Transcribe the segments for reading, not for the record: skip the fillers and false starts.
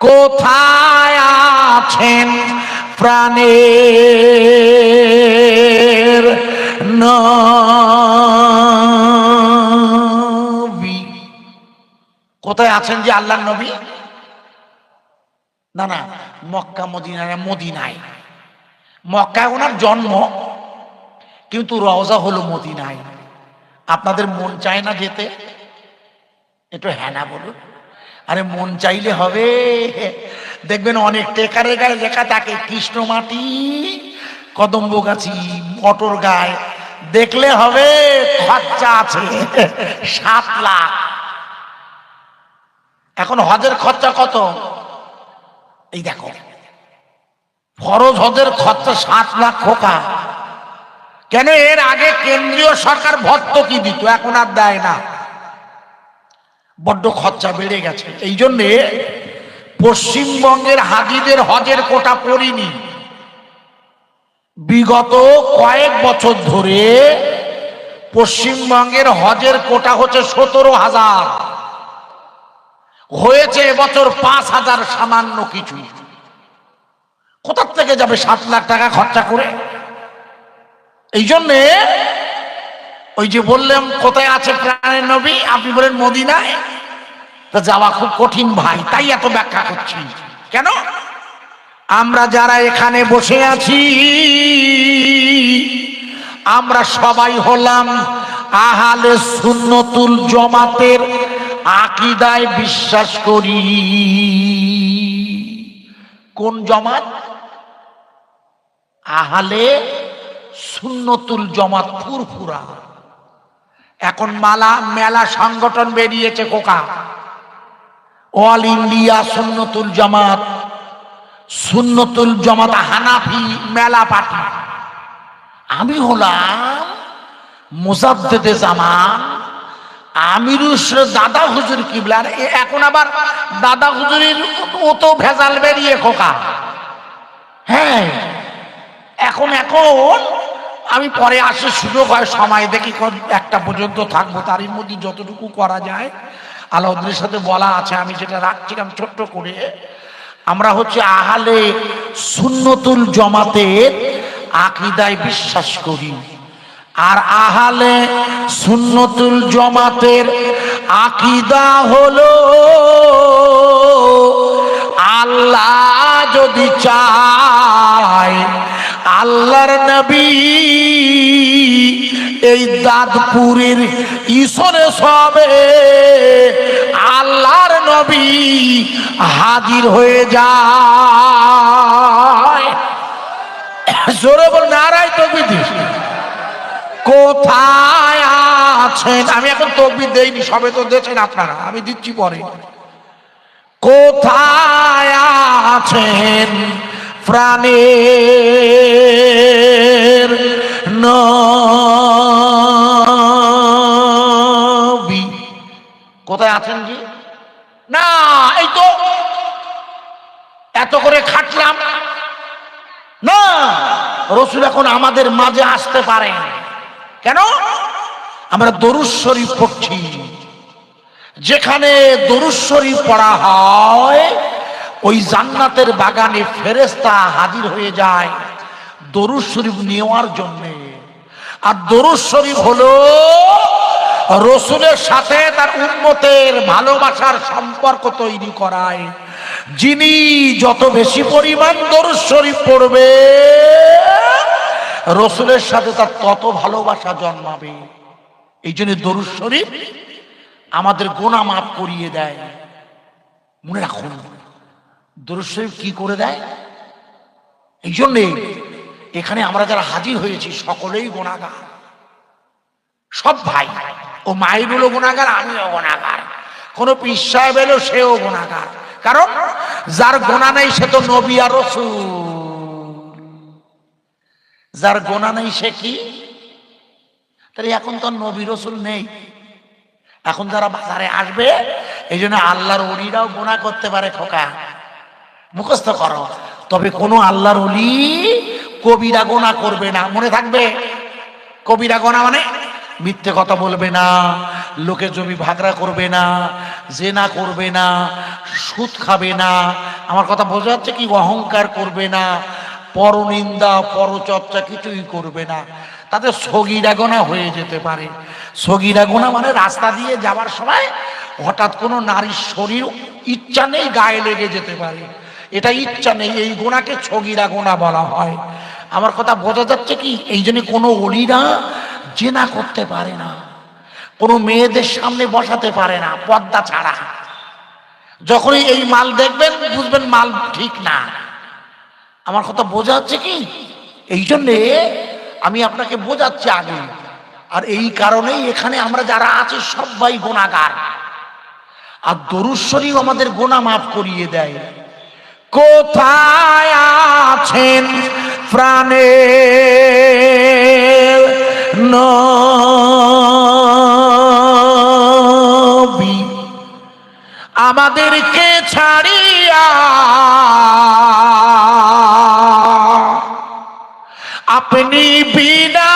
কোথায় আছেন প্রাণের নবী? কোথায় আছেন যে আল্লাহর নবী? না না, মক্কা মদিনা না, মদিনায়। মক্কায় ওনার জন্ম, কিন্তু রওজা হলো মদিনায়। আপনাদের মন চায় না যেতে? একটু হ্যাঁ না বলুন। আরে মন চাইলে হবে। দেখবেন অনেক টেকারে গায়ে লেখা থাকে কৃষ্ণমাটি, কদম্বগাছি, মটর গায়ে। দেখলে হবে খরচা আছে 7 লাখ। এখন হজের খরচা কত? এই দেখো, ফরজ হজের খরচা 7 লাখ খোকা। কেন? এর আগে কেন্দ্রীয় সরকার ভর্তুকি দিত, এখন আর দেয় না, বড্ড খরচা বেড়ে গেছে। এই জন্যে পশ্চিমবঙ্গের হাজিদের হজের কোটা পড়িনি। বিগত কয়েক বছর ধরে পশ্চিমবঙ্গের হজের কোটা হচ্ছে 17,000, হয়েছে এবছর 5,000 সামান্য কিছু। কোথার থেকে যাবে 7 লাখ টাকা খরচা করে? এই জন্যে ওই যে বললাম কোথায় আছে প্রাণের নবী, আপনি বলেন মদিনায়, তা যাওয়া খুব কঠিন ভাই, তাই এত ব্যাখ্যা করছি। কেন? আমরা যারা এখানে বসে আছি আমরা সবাই হলাম আহলে সুন্নতুল জামাতের আকীদায় বিশ্বাস করি। কোন জামাত? আহলে সুন্নতুল জামাত ফুরফুরা। এখন মেলা সংগঠন বেরিয়েছে খোকা, অল ইন্ডিয়া সুন্নতুল জামাত, সুন্নতুল জামাত হানাফি মেলা পার্টি। আমি হলাম মুজাদ্দেদে জামান আমিরুল দাদা হুজুর কিবলার। এখন আবার দাদা হুজুরের তো ভেজাল বেরিয়ে খোকা। হ্যাঁ, এখন আমি পরে আসে সুযোগ হয়, সময় দেখি 1টা পর্যন্ত থাকবো, তারই মধ্যে যতটুকু করা যায় আলাউদ্দিনের সাথে বলা আছে। আমি যেটা রাখছিলাম ছোট্ট করে, আমরা হচ্ছে আহলে সুন্নতুল জামাতের আকীদায় বিশ্বাস করি। আর আহলে সুন্নতুল জামাতের আকীদা হলো আল্লাহ যদি চায় আল্লাহর নবী এই দাঁতপুরের ঈশ্বরে সবে আল্লাহর নবী হাজির হয়ে যায়। জোরে বল নারায়ে তাকবীর। কোথায় আছেন? আমি এখন তাকবীর দেইনি, সবে তো দিয়েছেন আপনারা, আমি দিচ্ছি পরে। কোথায় আছেন প্রাণের নবী? কোথায় আছেন জি? না, এই তো এত করে খাটলাম না, রাসূল এখন আমাদের মাঝে আসতে পারেন। কেন? আমরা দরুদ শরীফ পড়ছি। যেখানে দরুদ শরীফ পড়া হয় ওই জান্নাতের বাগানে ফেরেশতা হাজির হয়ে যায় দরুদ শরীফ নেওয়ার জন্য। আর দরুদ শরীফ হলো রাসূলের সাথে তার উম্মতের ভালোবাসার সম্পর্ক তৈরি করায়। যিনি যত বেশি পরিমাণ দরুদ শরীফ পড়বে রাসূলের সাথে তার তত ভালোবাসা জন্মাবে। এই জন্য দরুদ শরীফ আমাদের গুনাহ মাফ করিয়ে দেয়। মনে রাখুন, দরুদ শরীফ কি করে দেয়? এই জন্যে এখানে আমরা যারা হাজির হয়েছি সকলেই গুনাহগার, সব ভাই। ও মাইরুলও গুনাহগার, আমিও গুনাহগার, কোন পীর সাহেব এলো সেও গুনাহগার। কারণ যার গুনাহ নেই সে তো নবী আর রাসূল। যার গুনাহ নেই সে কি? তাহলে এখন তো নবী রাসূল নেই। এখন যারা বাজারে আসবে, এই জন্য আল্লাহর ওলিরাও গুনাহ করতে পারে খোকা, মুখস্থ করো। তবে কোন আল্লাহর ওলি কবিরা গুনাহ করবে না, মনে থাকবে। কবিরা গুনাহ মানে মিথ্যে কথা বলবে না, লোকে জমি ভাগরা করবে না, জেনা করবে না, সুদ খাবে না, আমার কথা বোঝা যাচ্ছে কি, অহংকার করবে না, পরনিন্দা পরচর্চা কিছুই করবে না। তাদের সগীরা গোনা হয়ে যেতে পারে। সগীরা গোনা মানে রাস্তা দিয়ে যাওয়ার সময় হঠাৎ কোনো নারীর শরীর ইচ্ছা নেই গায়ে লেগে যেতে পারে, এটা ইচ্ছা নেই, এই গোনাকে সগীরা গোনা বলা হয়। আমার কথা বোঝা যাচ্ছে কি, এই জন্য কোনো ওলিরা জেনা করতে পারে না, কোনো মেয়েদের সামনে বসাতে পারে না পর্দা ছাড়া। যখনই এই মাল দেখবেন বুঝবেন মাল ঠিক না। আমার কথা বোঝা যাচ্ছে কি, এই জন্যে আমি আপনাকে বোঝাচ্ছি আগে। আর এই কারণেই এখানে আমরা যারা আছি সবাই গুনাহগার, আর দরুদ শরীফ আমাদের গুনাহ মাফ করিয়ে দেয়। কোথায় আছেন প্রাণের নবী, আমাদেরকে ছাড়িয়া আপনি বিনা।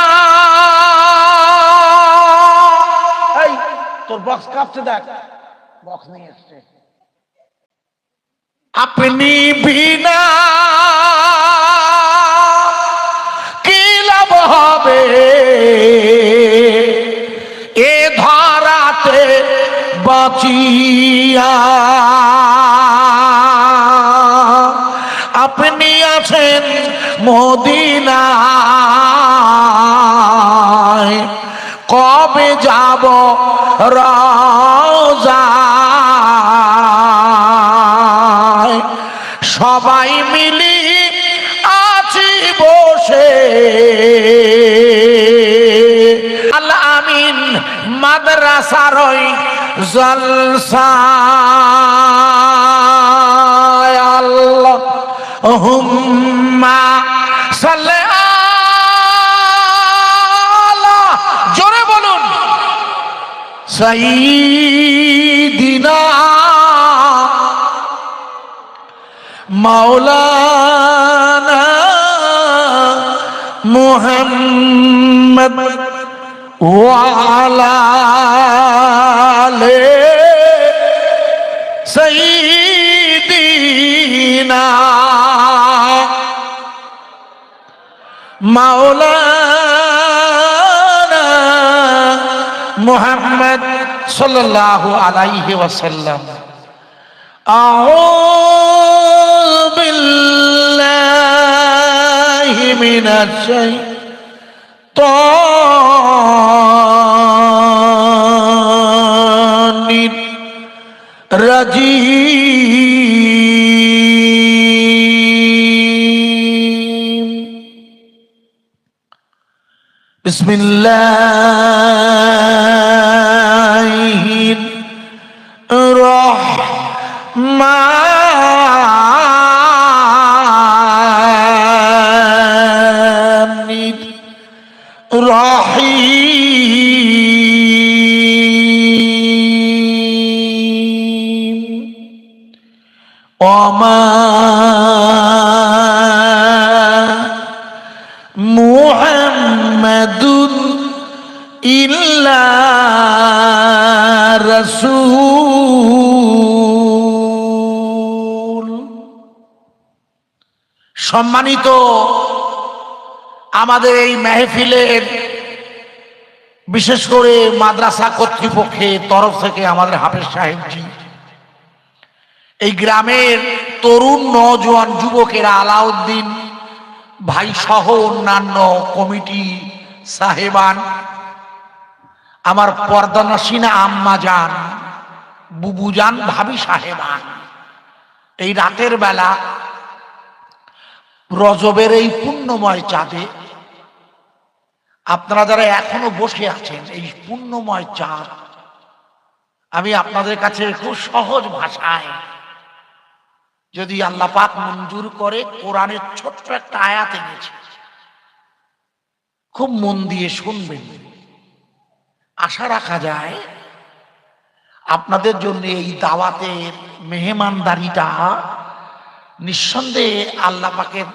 এই তোর বক্স কাঁপছে, দেখ বক্স নিয়ে এসছে। আপনি বিনা কি লাভ হবে এ ধরাতে বাঁচিয়া, আপনি আছেন মদিনায়, কবে যাব রওজায়, সবাই মিলি আছি বসে আল আমিন মাদ্রাসার ওই জলসায়। আল্লাহুম্মা সাল্লি আলা, জোরে বলুন, সাইয়্যিদিনা মাওলানা মুহাম্মদ ওয়া আলা আলি সাইয়্যিদিনা মাওলানা মুহাম্মদ সাল্লাল্লাহু আলাইহি ওয়াসাল্লাম। আউযু বিল্লাহি মিনাশ শাইতানির রাজিম। বিসমিল্লাহির রহমানির রহিম। ওমা মুহাম্মাদুন ইল্লা রাসূল। সম্মানিত আমাদের এই মেহফিলের, বিশেষ করে মাদ্রাসা কর্তৃপক্ষের তরফ থেকে আমাদের হাফেজ সাহেবজি, এই গ্রামের তরুণ নওজোয়ান যুবকেরা, আলাউদ্দিন ভাই সহ অন্যান্য কমিটি সাহেবান, আমার পর্দানসীনা আম্মা যান, বুবু যান, ভাবি সাহেবান, এই রাতের বেলা রজবের এই পুণ্যময় চাঁদে আপনারা যারা এখনো বসে আছেন, এই পুণ্যময় চাঁদ, আমি আপনাদের কাছে খুব সহজ ভাষায়, যদি আল্লাহ পাক মঞ্জুর করে, কোরআনের ছোট্ট একটা আয়াত এনেছে, খুব মন দিয়ে শুনবেন। আশা রাখা যায় আপনাদের জন্য এই দাওয়াতের মেহমানদারিটা নিঃসন্দেহে আল্লাহ পাকের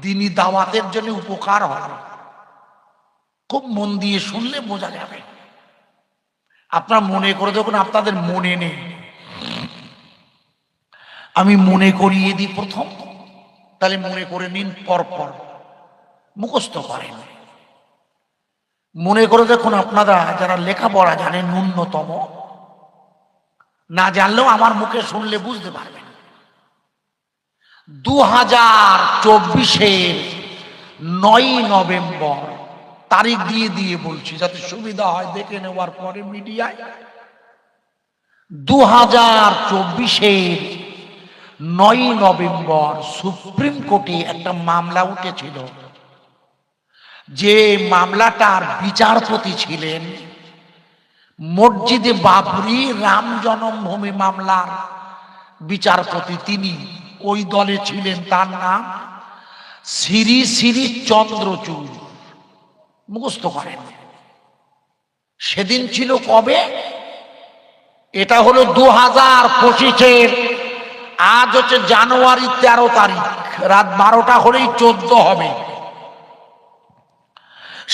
দ্বীনি দাওয়াতের জন্য উপকার হবে। খুব মন দিয়ে শুনলে বোঝা যাবে। আপনার মনে করে দেখুন, আপনাদের মনে নেই, আমি মনে করিয়ে দিই প্রথম, তাহলে মনে করে নিন, পরপর মুখস্থ করেন। মনে করে দেখুন, আপনারা যারা লেখাপড়া জানেন ন্যূনতম, না জানলেও আমার মুখে শুনলে বুঝতে পারবেন। 2024-এর 9 নভেম্বর, তারিখ দিয়ে দিয়ে বলছি যাতে সুবিধা হয় দেখে নেওয়ার পরে মিডিয়ায়। 2024-এর 9 নভেম্বর সুপ্রিম কোর্টে একটা মামলা উঠেছিল, যে মামলাটার বিচারপতি ছিলেন মসজিদে বাবরি রাম জন্মভূমি মামলার বিচারপতি, তিনি ওই দলে ছিলেন, তার নাম শ্রী শ্রী চন্দ্রচূড়। মুখস্থ করেন। সেদিন ছিল কবে? এটা হলো 2025-এর, আজ হচ্ছে জানুয়ারি 13 তারিখ, রাত 12টা হলেই 14 হবে।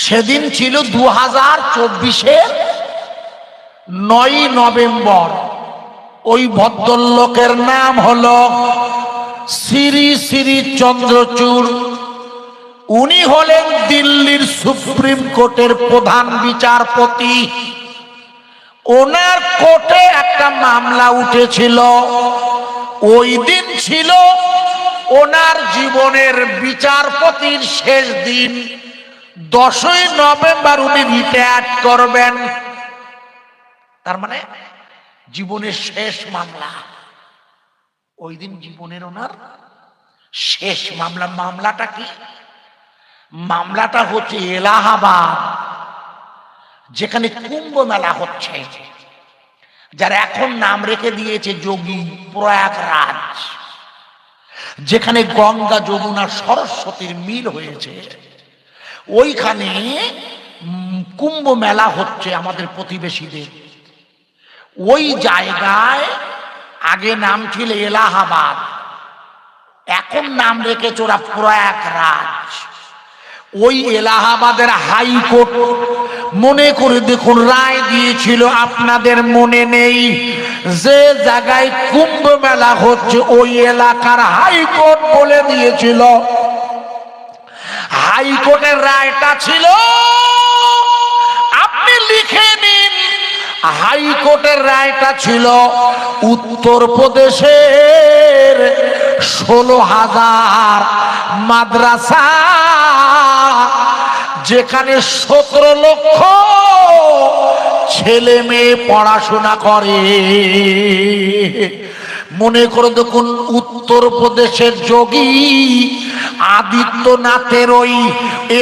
সেদিন ছিল 2024-এর 9 নভেম্বর। ওই ভদ্রলোকের নাম হলো শ্রী শ্রী চন্দ্রচূড়। উনি হলেন দিল্লির সুপ্রিম কোর্টের প্রধান বিচারপতি। ওনার কোর্টে একটা মামলা উঠেছিল। ওই দিন ছিল ওনার জীবনের বিচারপতির শেষ দিন। 10ই নভেম্বর উনি রিটায়ার করবেন। তার মানে জীবনের শেষ মামলা ওই দিন, জীবনের ওনার শেষ মামলা। মামলাটা কি? মামলাটা হচ্ছে এলাহাবাদ, যেখানে কুম্ভ মেলা হচ্ছে, যারা এখন নাম রেখে দিয়েছে যোগী প্রয়াগরাজ, যেখানে গঙ্গা যমুনা সরস্বতীর মিল হয়েছে, ওইখানে কুম্ভ মেলা হচ্ছে আমাদের প্রতিবেশীদের। ওই জায়গায় আগে নাম ছিল এলাহাবাদ, এখন নাম রেখেছে ওরা প্রয়াগরাজ। ওই এলাহাবাদের হাইকোর্ট, মনে করে দেখুন, রায় দিয়েছিল, আপনাদের মনে নেই, যে জায়গায় কুম্ভ মেলা হচ্ছে ওই এলাকার হাইকোর্ট বলে দিয়েছিল, হাইকোর্টের রায়টা ছিল, আপনি লিখে নিন, হাইকোর্টের রায়টা ছিল উত্তরপ্রদেশের 16,000 মাদ্রাসা, যেখানে 17 লক্ষ ছেলে মেয়ে পড়াশোনা করে। মনে করে দেখুন, উত্তরপ্রদেশের যোগী আদিত্যনাথের ওই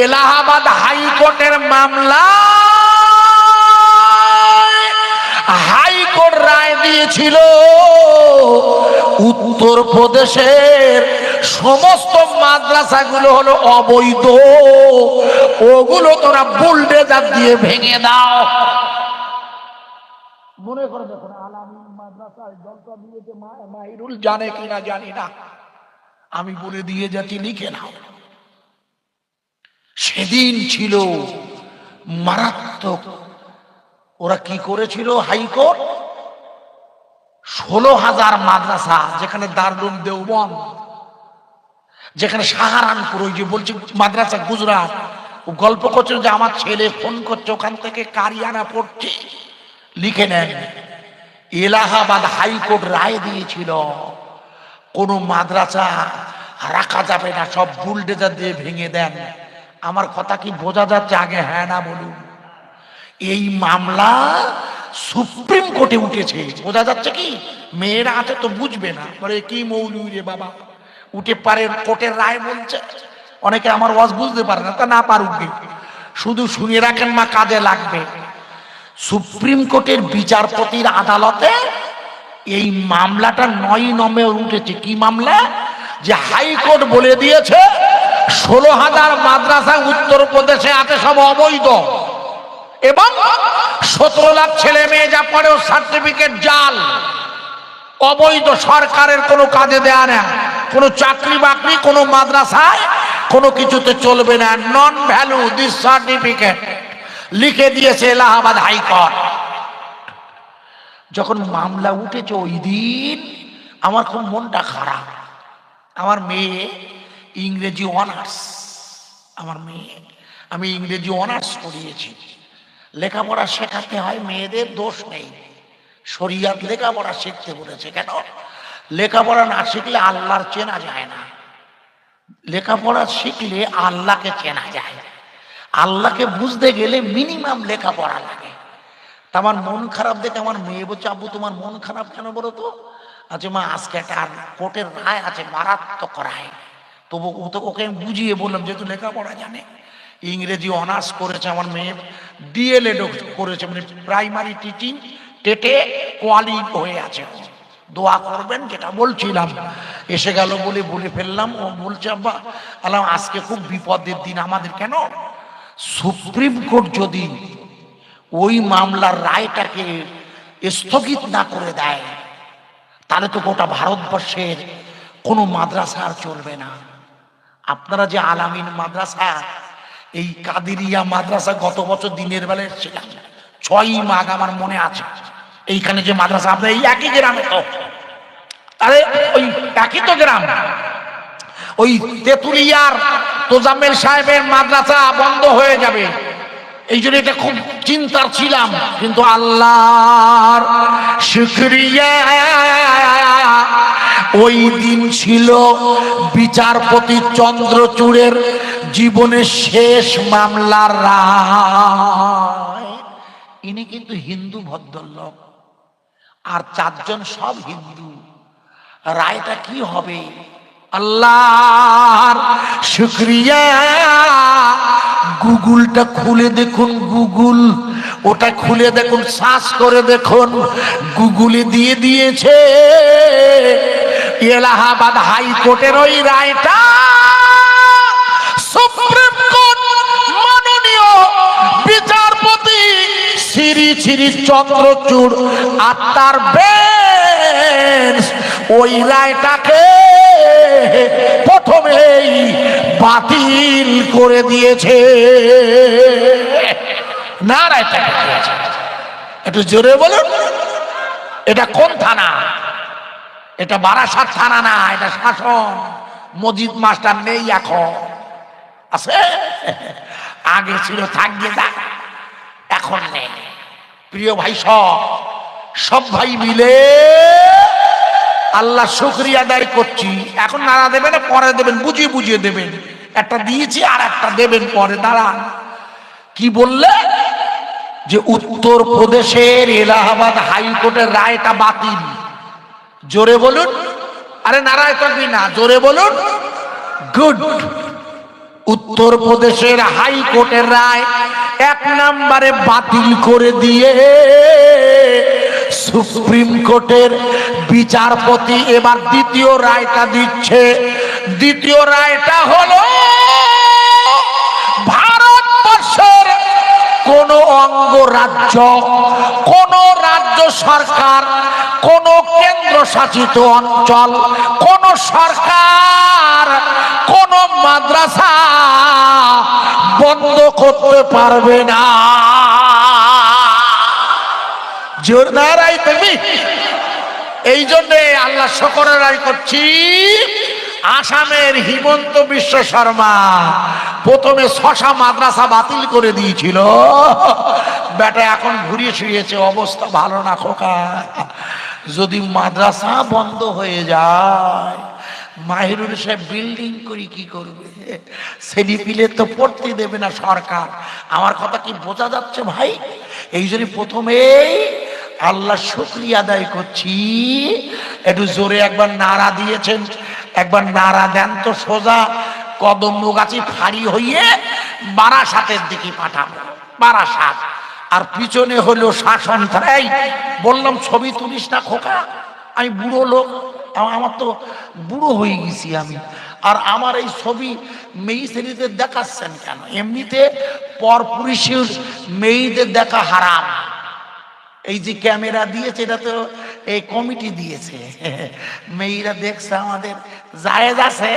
এলাহাবাদ হাইকোর্টের মামলা, হাইকোর্ট রায় দিয়েছিল উত্তরপ্রদেশের সমস্ত মাদ্রাসাগুলো হলো অবৈধ, ওগুলো তোরা বুলডোজার দিয়ে ভেঙে দাও। মনে করে দেখুন, আলামিন মাদ্রাসায় জলসা দিয়েছে, মাহিরুল জানে কিনা জানি না, আমি বলে দিয়ে যাচ্ছি, লিখে নাও। সেদিন ছিল মারাত্মক। ওরা কি করেছিল? হাইকোর্ট 16,000 মাদ্রাসা, যেখানে দারুল দেওবন্দ, যেখানে সাহারানপুর, ওই যে বলছি মাদ্রাসা গুজরাট, ও গল্প করছিল যে আমার ছেলে ফোন করছে ওখান থেকে কারিয়ানা পড়ছে, লিখে নেন। এলাহাবাদ হাইকোর্ট রায় দিয়েছিল কোন মাদ্রাসা রাখা যাবে না, সব বুলডোজার দিয়ে ভেঙে দেন। আমার কথা কি বোঝা যাচ্ছে? আগে হ্যাঁ না বলুন। এই মামলা সুপ্রিম কোর্টে উঠেছে, বোঝা যাচ্ছে কি? মেয়েরা আছে তো বুঝবে না, বলে কি মৌলবি রে বাবা, উঠে পারে, কোর্টের রায় বলছে। অনেকে আমার ওয়াজ বুঝতে পারে না, তা না পারুক, শুধু শুনে রাখেন, মা কাজে লাগবে। সুপ্রিম কোর্টের বিচারপতির আদালতে এই মামলাটা 9 নভেম্বর উঠেছে। কি মামলা? যে হাইকোর্ট বলে দিয়েছে 16,000 মাদ্রাসা উত্তরপ্রদেশে আছে সব অবৈধ, এবং 17 লাখ ছেলে মেয়ে যা পড়ে ও সার্টিফিকেট জাল, অবৈধ, সরকারের কোনো কাজে দেয়া না, কোনো চাকরি বাকরি কোনো মাদ্রাসায় কোনো কিছুতে চলবে না, নন ভ্যালু দিস সার্টিফিকেট। লিখে দিয়েছে এলাহাবাদ হাইকোর্ট। যখন মামলা উঠেছে ওই দিন আমার খুব মনটা খারাপ। আমার মেয়ে ইংরেজি অনার্স, আমার মেয়ে, আমি ইংরেজি অনার্স পড়িয়েছি। লেখাপড়া শেখাতে হয়, মেয়েদের দোষ নেই। শরিয়াত লেখাপড়া শিখতে বলেছে। কেন? লেখাপড়া না শিখলে আল্লাহর চেনা যায় না। লেখাপড়া শিখলে আল্লাহকে চেনা যায়। আল্লাহকে বুঝতে গেলে মিনিমাম লেখাপড়া লাগে। তা আমার মন খারাপ দেখে আমার মেয়ে বলছে, আব্বু তোমার মন খারাপ কেন বলো তো? আচ্ছা মা, আজকে একটা কোর্টের রায় আছে, মারাত্মক রায়। তবু ওকে আমি বুঝিয়ে বললাম, যেহেতু লেখাপড়া জানে, ইংরেজি অনার্স করেছে আমার মেয়ে, ডিএলএড করেছে, মানে প্রাইমারি টিচিং টেটে কোয়ালি হয়ে আছে। দোয়া করবেন, যেটা বলছিলাম এসে গেল বলে বলে ফেললাম। ও বলছে, আব্বা আল্লাহ আজকে খুব বিপদের দিন আমাদের। কেন? সুপ্রিম কোর্ট যদি ওই মামলার রায়টাকে স্থগিত না করে দেয়, তাহলে তো গোটা ভারতবর্ষের কোনো মাদ্রাসা আর চলবে না। আপনারা যে আলামিন মাদ্রাসা, এই কাদিরিয়া মাদ্রাসা গত বছর দিনের বেলা এসেছিলাম, 6ই মাঘ আমার মনে আছে। এইখানে যে মাদ্রাসা, আপনার এই একই গ্রামে তো, আরে ওই একই তো গ্রাম, ওই তেতুলিয়ার তোজাম্মেল সাহেবের মাদ্রাসা বন্ধ হয়ে যাবে, এই জন্য এটা খুব চিন্তার ছিলাম। কিন্তু আল্লাহর শুকরিয়া, ওই দিন ছিল বিচারপতি চন্দ্রচূড়ের জীবনের শেষ মামলার রায়। ইনি কিন্তু হিন্দু ভদ্রলোক, আর 4 জন সব হিন্দু। রায়টা কি হবে? আল্লাহর শুকরিয়া। গুগলটা খুলে দেখুন, গুগল ওটা খুলে দেখুন, সার্চ করে দেখুন, গুগলে দিয়ে দিয়েছে এলাহাবাদ হাইকোর্টের ওই রায়টা সুপ্রিম কোর্ট মাননীয় বিচারপতি শ্রী শ্রী চন্দ্রচূড় আর তার বেঞ্চ ওই রায়টাকে প্রথমেই বাতিল করে দিয়েছে। না, রায়টা একটু জোরে বলুন। এটা কোন থানা? এটা বারাসাত থানা না, এটা শাসন। মজিদ মাস্টার নেই এখন, আছে? আগে ছিল, থাকবে না, এখন নেই। প্রিয় ভাই, সব ভাই মিলে আল্লাহ শুকরিয়া আদায় করছি। এখন নাড়া দেবেন, পরে দেবেন, বুঝিয়ে বুঝিয়ে দেবেন। একটা দিয়েছি আর একটা দেবেন পরে, দাঁড়ান। কি বললে? যে উত্তর প্রদেশের এলাহাবাদ হাইকোর্টের রায়টা বাতিল। জোরে বলুন। আরে নারায় তকবীর না, জোরে বলুন। গুড। উত্তর প্রদেশের হাইকোর্টের রায় 1 নম্বরে বাতিল করে দিয়ে সুপ্রিম কোর্টের বিচারপতি এবার দ্বিতীয় রায়টা দিচ্ছে। দ্বিতীয় রায়টা হলো, ভারতবর্ষের কোন অঙ্গরাজ্য, কোন রাজ্য সরকার, কোন কেন্দ্র শাসিত অঞ্চল, কোন সরকার কোন মাদ্রাসা বন্ধ করতে পারবে না। জোরদার আই তুমি। এই জন্য আল্লাহ শুকর আদায় করছি। আসামের হিমন্ত বিশ্ব শর্মা প্রথমে 6টা মাদ্রাসা বাতিল করে দিয়েছিল, বেটা এখন ঘুরিয়ে ফিরিয়েছে। অবস্থা ভালো না খোকা। যদি মাদ্রাসা বন্ধ হয়ে যায়, মাহিরুল সাহেব বিল্ডিং করে কি করবে? ছেলে পিলে তো পড়তে দেবে না সরকার। আমার কথা কি বোঝা যাচ্ছে ভাই? এই জন্য প্রথমেই আল্লাহ শুকরিয়া আদায় করছি। একটু জোরে একবার নারা দিয়েছেন, একবার নারা দেন তো। সোজা কদমগাছি ফাড়ি হইয়ে বারাসাতের দিকে পাঠাবো, বারাসাত। আর পিছনে হলো শাসন। এই বললাম ছবি তুলিস না খোকা, আমি বুড়ো লোক, আমার তো বুড়ো হয়ে গেছি আমি। আর আমার এই ছবি মেয়ে ছেলেদের দেখাচ্ছেন কেন? এমনিতে পরপুরুষের মেয়েদের দেখা হারাম। এই যে ক্যামেরা দিয়েছে, এটা তো এই কমিটি দিয়েছে। মেয়েরা দেখছে আমাদের জায়েজ আছে।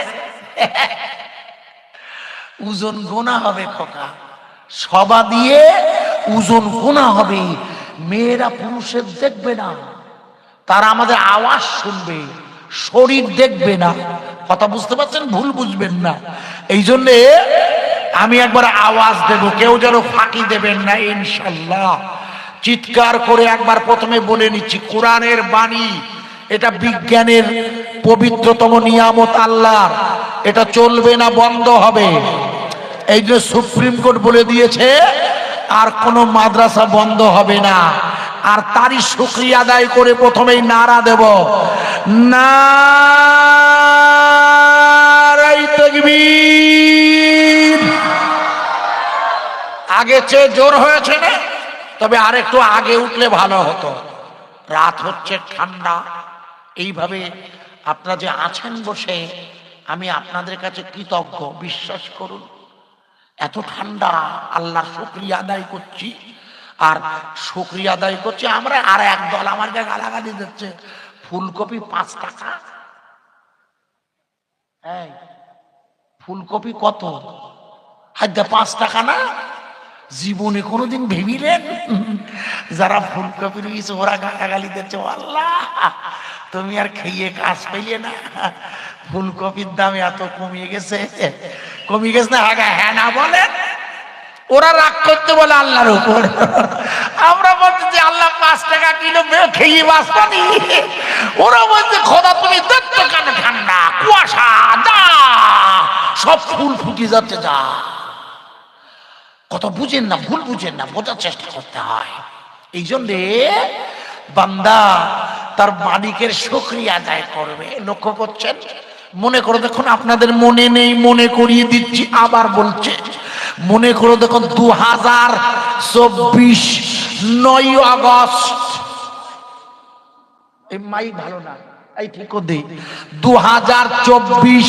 ওজন গোনা হবে খোকা। সবা দিয়ে ওজন গোনা হবে, মেয়েরা পুরুষের দেখবে না, তারা আমাদের আওয়াজ শুনবে, শরীর দেখবে না। কথা বুঝতে পারছেন? ভুল বুঝবেন না। এই জন্যে আমি একবার আওয়াজ দেব, কেউ যেন ফাঁকি দেবেন না ইনশাল্লাহ। চিৎকার করে একবার প্রথমে বলে নিচ্ছি, কোরআনের বাণী, এটা বিজ্ঞানের পবিত্রতম নিয়ামত আল্লাহর, এটা চলবে না, বন্ধ হবে। এই যে সুপ্রিম কোর্ট বলে দিয়েছে আর কোনো মাদ্রাসা বন্ধ হবে না। আর তারই শুকরিয়া আদায় করে প্রথমেই নারা দেব, নারায়ে তাকবীর। আগে চেয়ে জোর হয়েছে না? তবে আর একটু আগে উঠলে ভালো হতো। রাত হচ্ছে, ঠান্ডা, এইভাবে আপনারা যে আছেন বসে, আমি আপনাদের কাছে কৃতজ্ঞ। বিশ্বাস করুন, এত ঠান্ডা, আল্লাহর শুকরিয়া আদায় করছি। আর শুকরিয়া আদায় করছি আমরা, আর একদল আমাকে গালাগালি দিচ্ছে, ফুলকপি 5 টাকা। এই ফুলকপি কত? হায়দা 5 টাকা না? জীবনে কোনোদিন ভেবিলেন যারা ফুলকপি নিয়েছে ওরা গালাগালি দিচ্ছে? আল্লাহ, তুমি আর খেয়ে কাজ পাইলে না? ফুলকপির দাম এত কমিয়ে গেছে, কমিয়ে গেছে না? হ্যাঁ না বলেন। ওরা রাগ করতে বলে আল্লাহর উপর, আমরা বলছি যে আল্লাহ 5 টাকা কিলো খেয়ে বাঁচবানি। ওরা বলছে খোদা তুমি দেখতো কেন ঠান্ডা, কুয়াশা, যা সব ফুল ফুটে যাচ্ছে, যা। কত বুঝেন না, ভুল বুঝেন না, বোঝার চেষ্টা করতে হয়। এই জন্যে বান্দা তার মালিকের শুকরিয়া আদায় করবে। লক্ষ্য করছেন? মনে করে দেখুন, আপনাদের মনে নেই, মনে করিয়ে দিচ্ছি, আবার বলছে, মনে করে দেখুন 2024 9 আগস্ট, এই মাই ভালো না, এই ঠিক দে, 2024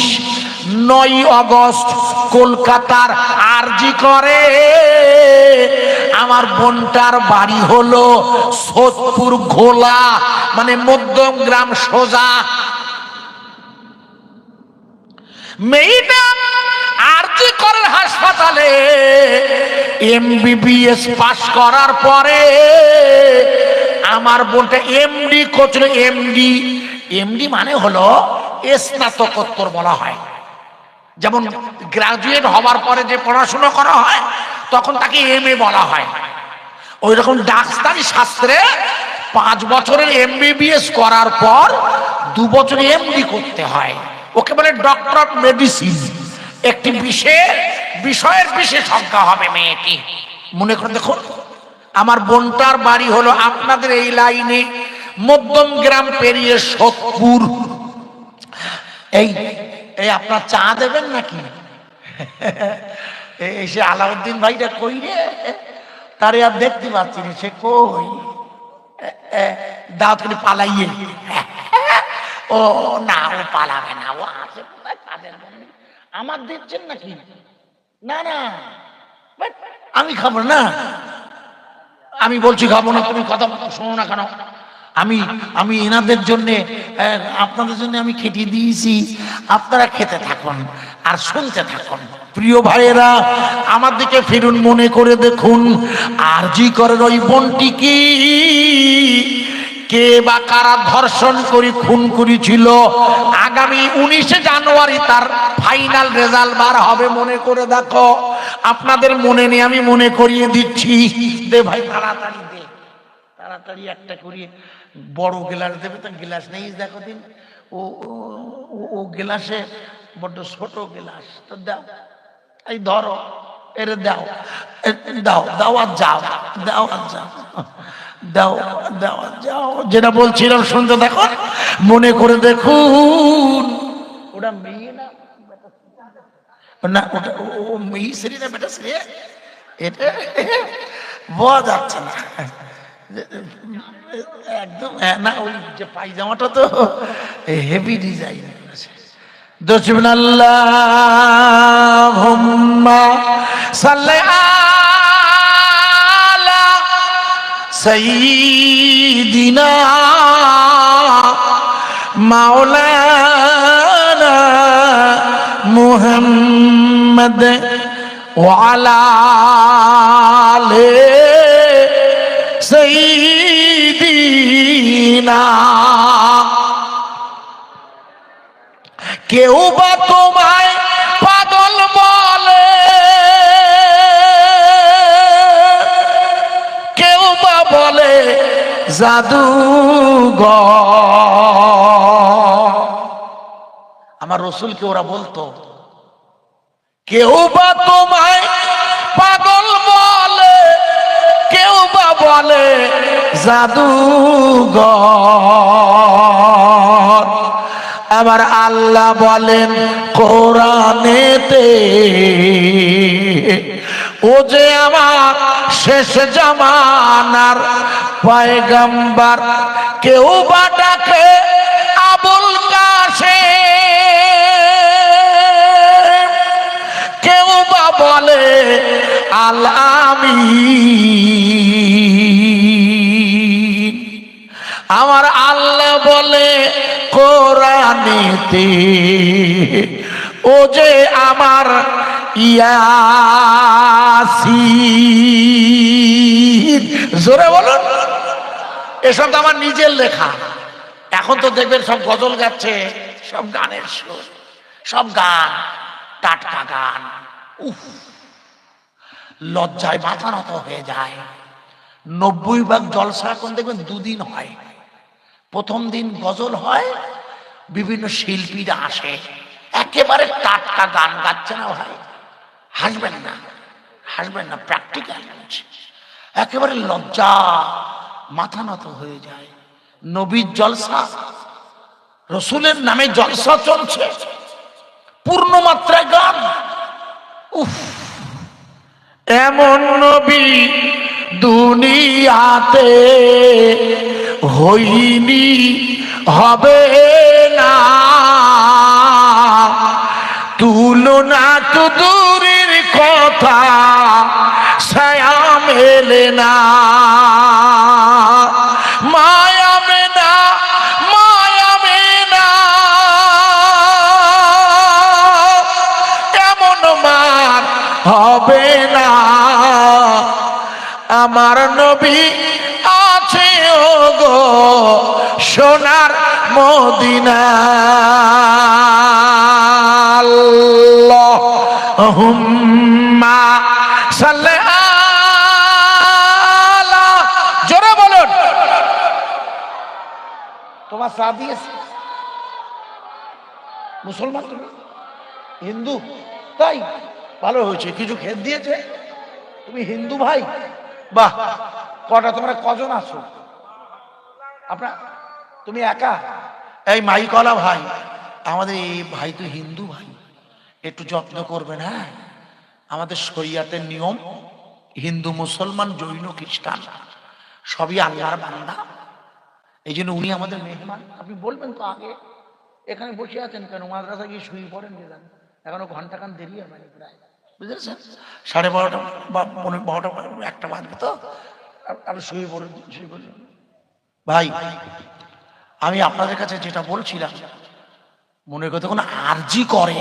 9 আগস্ট কলকাতার আরজি করে আমার বোনটার বাড়ি হলো সোদপুর ঘোলা, মানে মধ্যমগ্রাম সোজা। মেয়েটা আরজি করেন হাসপাতালে MBBS পাস করার পরে আমার বোনটা এমডি করছিল। এমডি মানে হলো স্নাতকোত্তর বলা হয়। যেমন গ্রাজুয়েট হবার পরে যে পড়াশোনা করা হয় তখন তাকে MA বলা হয়। ওই রকম ডাক্তারি শাস্ত্রে 5 বছরের MBBS করার পর 2 বছর MD করতে হয়। ওকে বলে ডক্টর অফ মেডিসিন। একটি বিষয়ের বিশেষজ্ঞ হবে মেয়েটি। মনে করে দেখুন, আমার বোনটার বাড়ি হলো আপনাদের এই লাইনে মধ্যমগ্রাম পেরিয়ে সোদপুর। এই আপনার চা দেবেন নাকি? সে আলাউদ্দিন ভাইটা কই রে? তারে আর দেখতে পাচ্ছি না, সে কই? দাওয়াত করে পালাইয়ে। ও না, ও পালাবে না, ও আছে কাদের মধ্যে। আমার দিচ্ছেন নাকি? না না, আমি খাবো না। আমি বলছি খাবো না, তুমি কথা শোনো না কেন? আমি এনাদের জন্য, আপনাদের জন্য আমি খেটে দিয়েছি, আপনারা খেতে থাকুন আর শুনতে থাকুন। প্রিয় ভাইয়েরা, আমার দিকে ফিরুন, মনে করে দেখুন আরজি করেন ওই বোনটিকে কে বা কারা ধর্ষণ করে খুন করেছিল। আগামী 19 জানুয়ারি তার ফাইনাল রেজাল্ট বার হবে। মনে করে দেখো, আপনাদের মনে নেই, আমি মনে করিয়ে দিচ্ছি। দে ভাই, তাড়াতাড়ি দে, তাড়াতাড়ি একটা করিয়ে। বড় গ্লাস দেবে তো, গ্লাস নেই দেখো দিন। ও গ্লাসে বড্ড ছোট গ্লাস, তো দাও, এই ধরো, এর দাও, দাও দাও আর যাও, দাও আর যাও, দাও দাও যাও। যেটা বলছিলাম শুনতে দেখো, মনে করে দেখুন। ওটা মেয়ে না, না ওটা ও মেয়ে শ্রী না বেটা শ্রী, এটা বোঝা যাচ্ছে না একদম। না, ওই যে পায়জামাটা তো হেভি ডিজাইন আছে। দশমিন আল্লাহুম্মা সাল্লি আলা সাইয়্যিদিনা মাওলানা মুহাম্মদ ওয়া আলা আলিহি না, কেউ বা তোমায় পাগল বলে, কেউ বা বলে জাদুঘর। আমার রসুলকে ওরা বলতো, কেউ বা তোমায় পাগল বলে, কেউ বা বলে জাদুঘর। আবার আল্লাহ বলেন কোরআনেতে, ও যে আমার শেষ জামানার পয়গম্বর, কেউ বা ডাকে আবুল কাসেম, কেউ বা বলে আল আমিন। আমার আল্লাহ বলে কোরআনেতে, ও যে আমার ইয়াসিন। জোরে বলুন। এসব তো আমার নিজের লেখা। এখন তো দেখবেন সব গজল গাচ্ছে, সব গানের সুর, সব গান, টাটকা গান। উফ, লজ্জায় মাথা নত হয়ে যায়। 90 ভাগ জলসা এখন দেখবেন দুদিন হয়। প্রথম দিন গজল হয়, বিভিন্ন শিল্পীরা আসে, একেবারে টাটকা গান গাচ্ছে না ভাই, হাসবেন না, হাসবেন না, প্র্যাকটিক্যাল বলছি। একেবারে লজ্জা, মাথা নত হয়ে যায়। নবীর জলসা, রসুলের নামে জলসা চলছে, পূর্ণ মাত্রায় গান। উফ, এমন নবী দুনিয়াতে হইনি, হবে না, তুলনা তো দূরের কথা, ছায়া মেলে না, মায়া মেনা, মায়া মেনা, এমন মান হবে না। আমার নবী আছে ও গো সোনার মদিনা। আল্লাহুম্মা সাল্লি আলা, জোরে বলুন। তোমার চা দিয়েছে মুসলমান, তুমি হিন্দু, তাই ভালো হয়েছে, কিছু খেত দিয়েছে। তুমি হিন্দু ভাই, বাহ। কটা তোমরা কজন আছো আপনার? তুমি একা? এই মাইকলা ভাই, আমাদের এই ভাই তো হিন্দু ভাই, একটু যত্ন করবেন। হ্যাঁ, আমাদের শরিয়াতের নিয়ম, হিন্দু মুসলমান জৈন খ্রিস্টান সবই আল্লাহর বান্দা, এই জন্য উনি আমাদের মেহমান। আপনি বলবেন তো আগে, এখানে বসে আছেন কেন? মাদ্রাসা গিয়ে শুয়ে পড়েন, গেলেন, এখনো ঘন্টাখান দেরি হবে প্রায়, বুঝেছেন? 12:30 বা 12:30 একটা বাজবে তো, আপনি শুয়ে পড়েন, শুয়ে পড়েন। ভাই, আমি আপনাদের কাছে যেটা বলছিলাম, মনে করতে কোনো আরজি করে,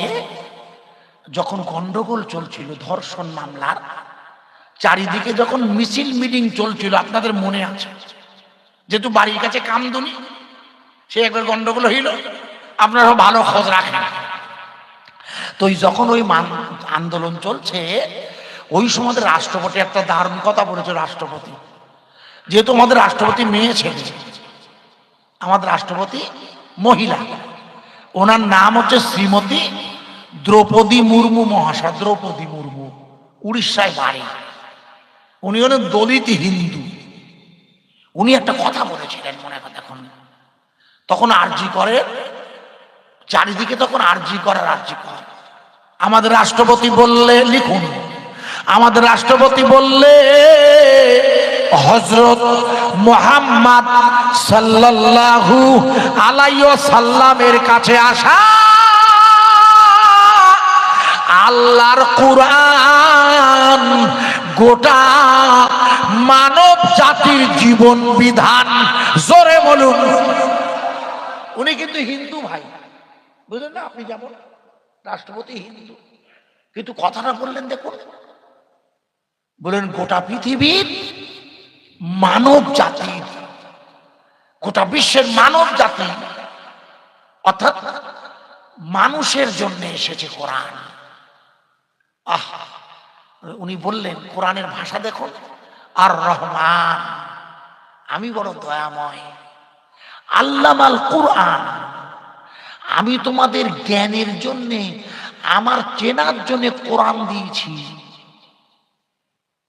যখন গন্ডগোল চলছিল ধর্ষণ মামলার, চারিদিকে যখন মিছিল মিটিং চলছিল, আপনাদের মনে আছে, যেহেতু বাড়ির কাছে কামদুনি, সে একবার গন্ডগোল হইল, আপনারা ভালো খোঁজ রাখেন। তো যখন ওই আন্দোলন চলছে, ওই সময় রাষ্ট্রপতি একটা দারুণ কথা বলেছে। রাষ্ট্রপতি, যেহেতু আমাদের রাষ্ট্রপতি মেয়ে ছেলে, আমাদের রাষ্ট্রপতি মহিলা, ওনার নাম হচ্ছে শ্রীমতী দ্রৌপদী মুর্মু মহাশয়। দ্রৌপদী মুর্মু, উড়িষ্যায় বাড়ি। উনি হলেন দলিত হিন্দু। উনি একটা কথা বলেছিলেন, মনে হয় তখন আরজি করে, চারিদিকে তখন আরজি করার আরজি কর। আমাদের রাষ্ট্রপতি বললে, লিখুন, আমাদের রাষ্ট্রপতি বললে হযরত মুহাম্মদ সাল্লাল্লাহু আলাইহি ওয়াসাল্লামের কাছে আসা আল্লাহর কুরআন গোটা মানব জাতির জীবন বিধান। জোরে বলুন। উনি কিন্তু হিন্দু ভাই, বুঝলেন না? আপনি যেমন রাষ্ট্রপতি হিন্দু, কিন্তু কথাটা বললেন দেখুন, বলেন গোটা পৃথিবীর মানব জাতির গোটা বিশ্বের মানব জাতি অর্থাৎ মানুষের জন্য এসেছে কোরআন। উনি বললেন কোরআনের ভাষা দেখুন, আর রহমান, আমি বড় দয়াময়, আল্লামাল কোরআন, আমি তোমাদের জ্ঞানের জন্যে, আমার চেনার জন্য কোরআন দিয়েছি।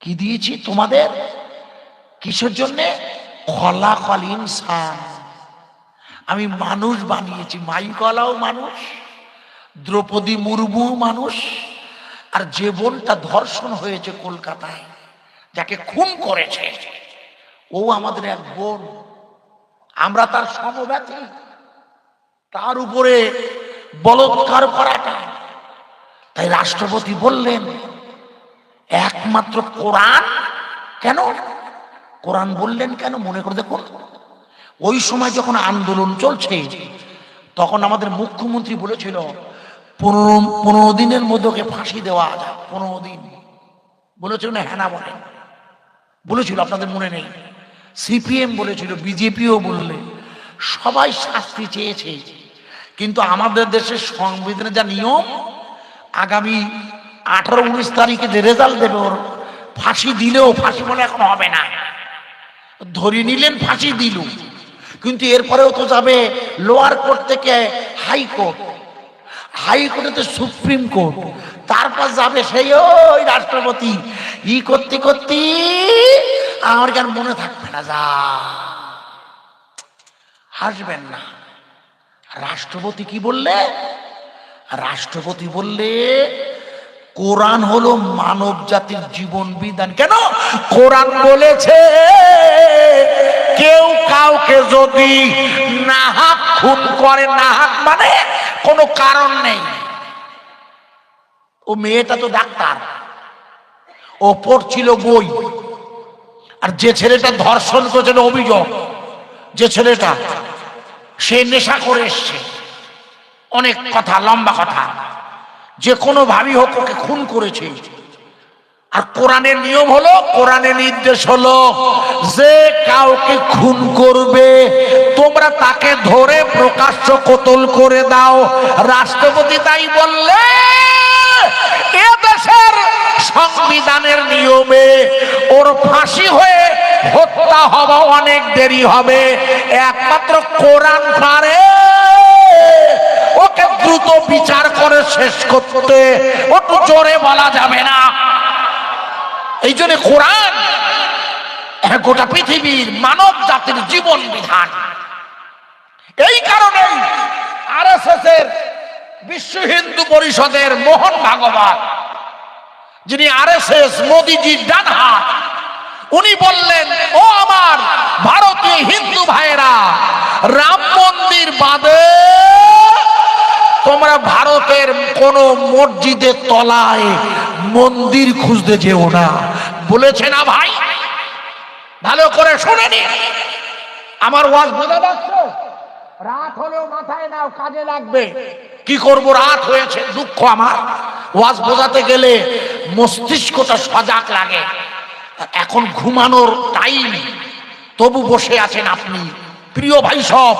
কি দিয়েছি তোমাদের? কিসের জন্যে? খলাকাল ইনসান, আমি মানুষ বানিয়েছি। মাইকলাও মানুষ, দ্রৌপদী মুর্মু মানুষ, আর যে বোনটা ধর্ষণ হয়েছে কলকাতায়, যাকে খুন করেছে, ও আমাদের এক বোন, আমরা তার সমব্যথী। তার উপরে বলৎকার করাটা, তাই রাষ্ট্রপতি বললেন একমাত্র কোরআন। কেন কোরআন বললেন? কেন মনে করে দেখুন, ওই সময় যখন আন্দোলন চলছে তখন আমাদের মুখ্যমন্ত্রী বলেছিল 15 দিনের মধ্যে ওকে ফাঁসি দেওয়া যায়। 15 দিন বলেছিল না? হ্যাঁ না বলেন, বলেছিল, আপনাদের মনে নেই? সিপিএম বলেছিল, বিজেপিও বললে, সবাই শাস্তি চেয়েছে। কিন্তু আমাদের দেশের সংবিধানে যা নিয়ম, আগামী 18-19 তারিখে যে রেজাল্ট দেবে, ওর ফাঁসি দিলেও ফাঁসি বলে এখন হবে না, ধরে নিলেন ফাঁসি দিল, কিন্তু এরপরেও তো যাবে লোয়ার কোর্ট থেকে হাইকোর্ট, হাইকোর্টে সুপ্রিম কোর্ট, তারপর যাবে সেই ওই রাষ্ট্রপতি। ই করতে করতে আমার কেন মনে থাকবে না। যা হাসবেন না। রাষ্ট্রপতি কি বললে? রাষ্ট্রপতি বললে কোরআন হলো মানব জাতির জীবন বিধান। কেন? কোরআন বলেছে কেউ কাউকে যদি নাহাক খুন করে, নাহাক মানে কোনো কারণ নেই, ও মেয়েটা তো ডাক্তার, ও পড়ছিল বই, আর যে ছেলেটা ধর্ষণ করেছিল অভিযোগ, যে ছেলেটা সে নেশা করে এসছে, অনেক কথা, লম্বা কথা, যে কোনো ভাবেই হোক ওকে খুন করেছে। আর কোরআনের নিয়ম হলো, কোরআনের নির্দেশ হলো যে কাউকে খুন করবে তোমরা তাকে ধরে প্রকাশ্য কতল করে দাও। রাষ্ট্রপতি তাই বললে এ দেশের সংবিধানের নিয়মে ওর ফাঁসি হয়ে হত্যা হওয়া অনেক দেরি হবে, একমাত্র কোরআন পারে ওকে দ্রুত বিচার করে শেষ করতে। একটু জোরে বলা যাবে না। এই জন্য কোরআন গোটা পৃথিবীর মানব জাতির জীবন বিধান। এই কারণেই আরএসএস এর বিশ্ব হিন্দু পরিষদের মোহন ভাগবত, যিনি আরএসএস মোদিজির ডান হাত, উনি বললেন, ও আমার ভারতীয় হিন্দু ভাইয়েরা, রাম মন্দির বাদে তোমরা ভারতের কোন মসজিদের তলায় মন্দির খুঁজতে যেও না। বলেছে না ভাই? ভালো করে শুনে নি। আমার ওয়াজ বোঝা যাচ্ছে? রাত হলেও মাথায় নাও, কাজে লাগবে। কি করব, রাত হয়েছে, দুঃখ আমার। ওয়াজ বোঝাতে গেলে মস্তিষ্কটা সজাগ লাগে। এখন ঘুমানোর টাইম, তবু বসে আছেন আপনি। প্রিয় ভাই সব,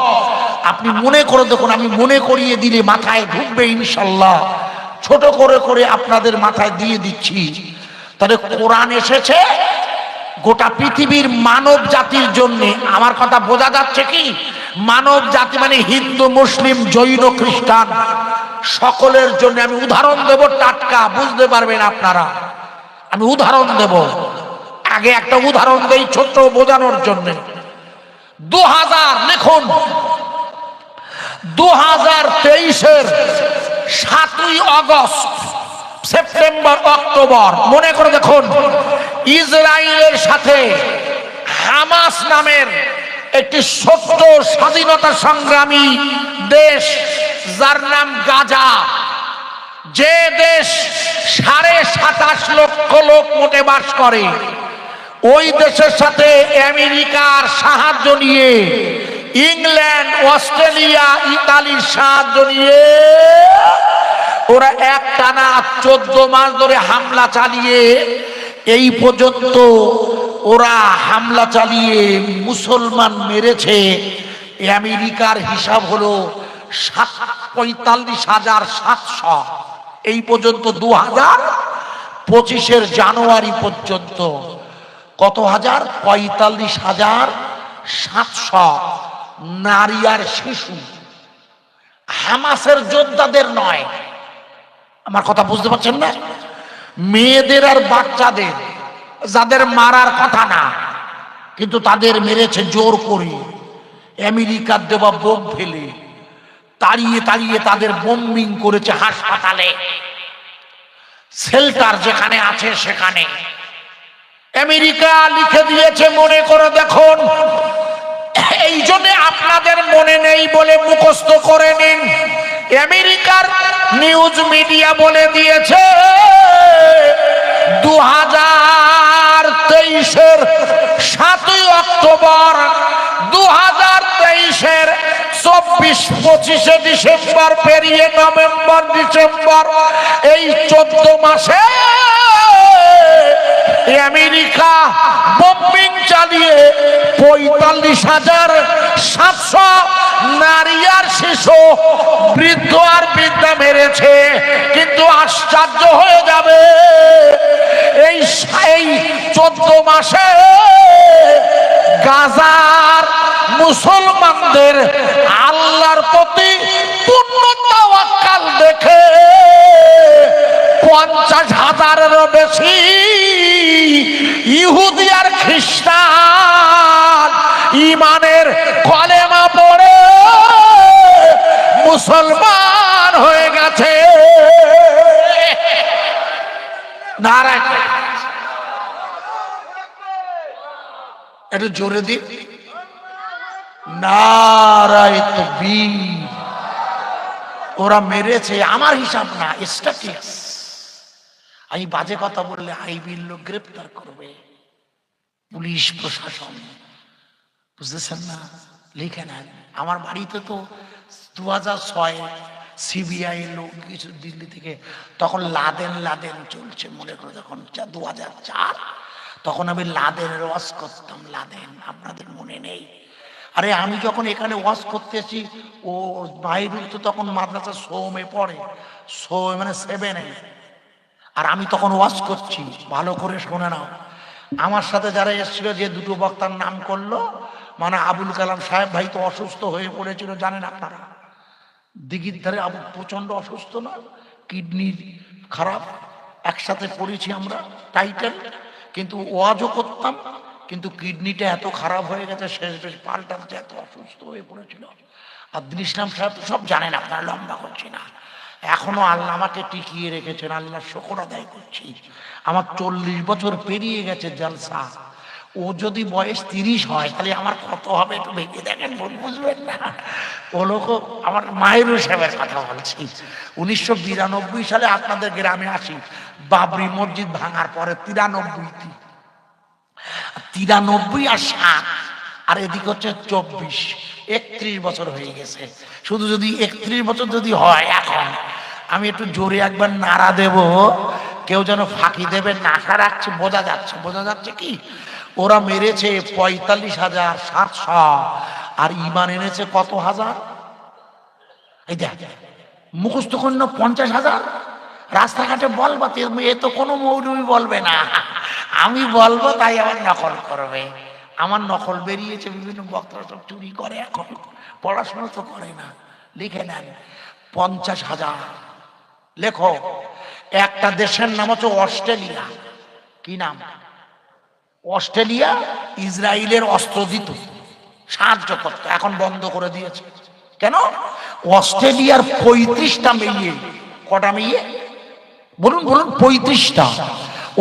আপনি মনে করে দেখুন, আমি মনে করিয়ে দিলে মাথায় ঢুকবে ইনশাল্লাহ। ছোট করে করে আপনাদের মাথায় দিয়ে দিচ্ছি। তাহলে কোরআন এসেছে গোটা পৃথিবীর মানব জাতির জন্য। আমার কথা বোঝা যাচ্ছে কি? মানব জাতি মানে হিন্দু, মুসলিম, জৈন, খ্রিস্টান, সকলের জন্য। আমি উদাহরণ দেব, টাটকা বুঝতে পারবেন আপনারা। আমি উদাহরণ দেব। আগে একটা উদাহরণ দেই ছোট্ট বোঝানোর জন্য। 2000 লিখুন, 2023-এর 7ই আগস্ট, সেপ্টেম্বর, অক্টোবর, মনে করে দেখুন, ইসরায়েলের সাথে হামাস নামের একটি ছোট্ট স্বাধীনতা সংগ্রামী দেশ, যার নাম গাজা, যে দেশ 27.5 লক্ষ লোক মোটে বাস করে, ওই দেশের সাথে আমেরিকার সাহায্য নিয়ে, ইংল্যান্ড, অস্ট্রেলিয়া, ইতালির সাহায্য নিয়ে ওরা একটানা 14 মাস ধরে হামলা চালিয়ে এই পর্যন্ত ওরা হামলা চালিয়ে মুসলমান মেরেছে আমেরিকার হিসাব হলো 45,700। এই পর্যন্ত 2025 জানুয়ারি পর্যন্ত কত হাজার? 45,700 নারী আর শিশু। হামাসের যোদ্ধাদের নয়, আমার কথা বুঝতে পারছেন না? মেয়েদের আর বাচ্চাদের, যাদের মারার কথা না, কিন্তু তাদের মেরেছে জোর করে, আমেরিকার দেওয়া বোম ফেলে তাড়িয়ে তাড়িয়ে তাদের বোম্বিং করেছে হাসপাতালে, শেল্টার যেখানে আছে সেখানে। আমেরিকা লিখে দিয়েছে, মনে করে দেখুন। এই জন্য আপনাদের মনে নেই বলে মুখস্থ করে নিন। আমেরিকার নিউজ মিডিয়া বলে দিয়েছে 2023-এর 7ই অক্টোবর, 2023-এর 24-25 ডিসেম্বর পেরিয়ে নভেম্বর ডিসেম্বর, এই 14 মাসে আমেরিকা বোম্বিং চালিয়ে 45,700 নারী আর শিশু, বৃদ্ধ আর বৃদ্ধা মেরেছে। কিন্তু আশ্চর্য হয়ে যাবে, এই 14 মাসে গাজার মুসলমানদের আল্লাহর প্রতি পূর্ণ তাওয়াক্কাল দেখে 50,000-এরও বেশি ইহুদি আর খ্রিস্টান ইমানের কলেমা পড়ে মুসলমান হয়ে গেছে। নারায় একটু জোরে দিন, নারায় তাকবীর। ওরা মেরেছে, আমার হিসাব না, স্ট্যাটিস্টিক্স। আমি বাজে কথা বললে আইবির লোক গ্রেপ্তার করবে, পুলিশ প্রশাসন, বুঝতেছেন না? লিখে নেন। আমার বাড়িতে তো 2006 সিবিআই লোক কিছু দিল্লি থেকে, তখন লাদেন চলছে, মনে করে তখন 2004, তখন আমি লাদেনের ওয়াজ করতাম। লাদেন আপনাদের মনে নেই? আরে আমি যখন এখানে ওয়াজ করতেছি, ও বাইরে তো তখন মাদ্রাসা সোমে পড়ে, সোমে মানে 7-এ, আর আমি তখন ওয়াজ করছি। ভালো করে শুনে নাও, আমার সাথে যারা এসেছিল, যে দুটো বক্তার নাম করলো, মানে আবুল কালাম সাহেব ভাই তো অসুস্থ হয়ে পড়েছিল, জানেন আপনারা, দিঘির ধারে। আবু প্রচন্ড অসুস্থ, না কিডনি খারাপ, একসাথে পড়েছি আমরা টাইটেল, কিন্তু ওয়াজও করতাম, কিন্তু কিডনিটা এত খারাপ হয়ে গেছে, শেষ বেশ পাল্টাতে, এত অসুস্থ হয়ে পড়েছিল। আর দিন ইসলাম সাহেব তো সব জানেন আপনারা, লম্বা করছি না। এখনো আল্লাহ আমাকে টিকিয়ে রেখেছেন, আল্লাহ শুকর আদায় করছি। আমার 40 বছর পেরিয়ে গেছে জালসা। ও যদি বয়স 30 হয়, তাহলে আমার কত হবে একটু ভেবে দেখেন, বুঝবেন না? ও লোক, আমার মায়ের সাহেবের কথা বলছি। 1992 সালে আপনাদের গ্রামে আসি, বাবরি মসজিদ ভাঙার পরে 93 আর 7, আর এদিকে হচ্ছে 24, 31 বছর হয়ে গেছে। শুধু যদি 31 বছর যদি হয়, এখন আমি একটু জোরে একবার নাড়া দেব, কেউ যেন ফাঁকি দেবে না। আশা রাখছি বোঝা যাচ্ছে কি? ওরা মেরেছে 45,700, আর ইমান এনেছে কত হাজার? এই দেখ, মুখস্থ করল 50,000। রাস্তাঘাটে বলবা, এ তো কোনো মৌলবি বলবে না, আমি বলবো, তাই আমার নকল করবে। আমার নকল বেরিয়েছে, বিভিন্ন বক্তারা সব চুরি করে, এখন পড়াশোনা তো করে না। লিখে নেন 50,000। লেখো, একটা দেশের নাম হচ্ছে অস্ট্রেলিয়া। কি নাম? অস্ট্রেলিয়া ইসরায়েলের অস্ত্র দিত, সাহায্য করত, এখন বন্ধ করে দিয়েছে। কেন? অস্ট্রেলিয়ার 35টা মেয়ে, কটা মেয়ে বলুন? 35টা।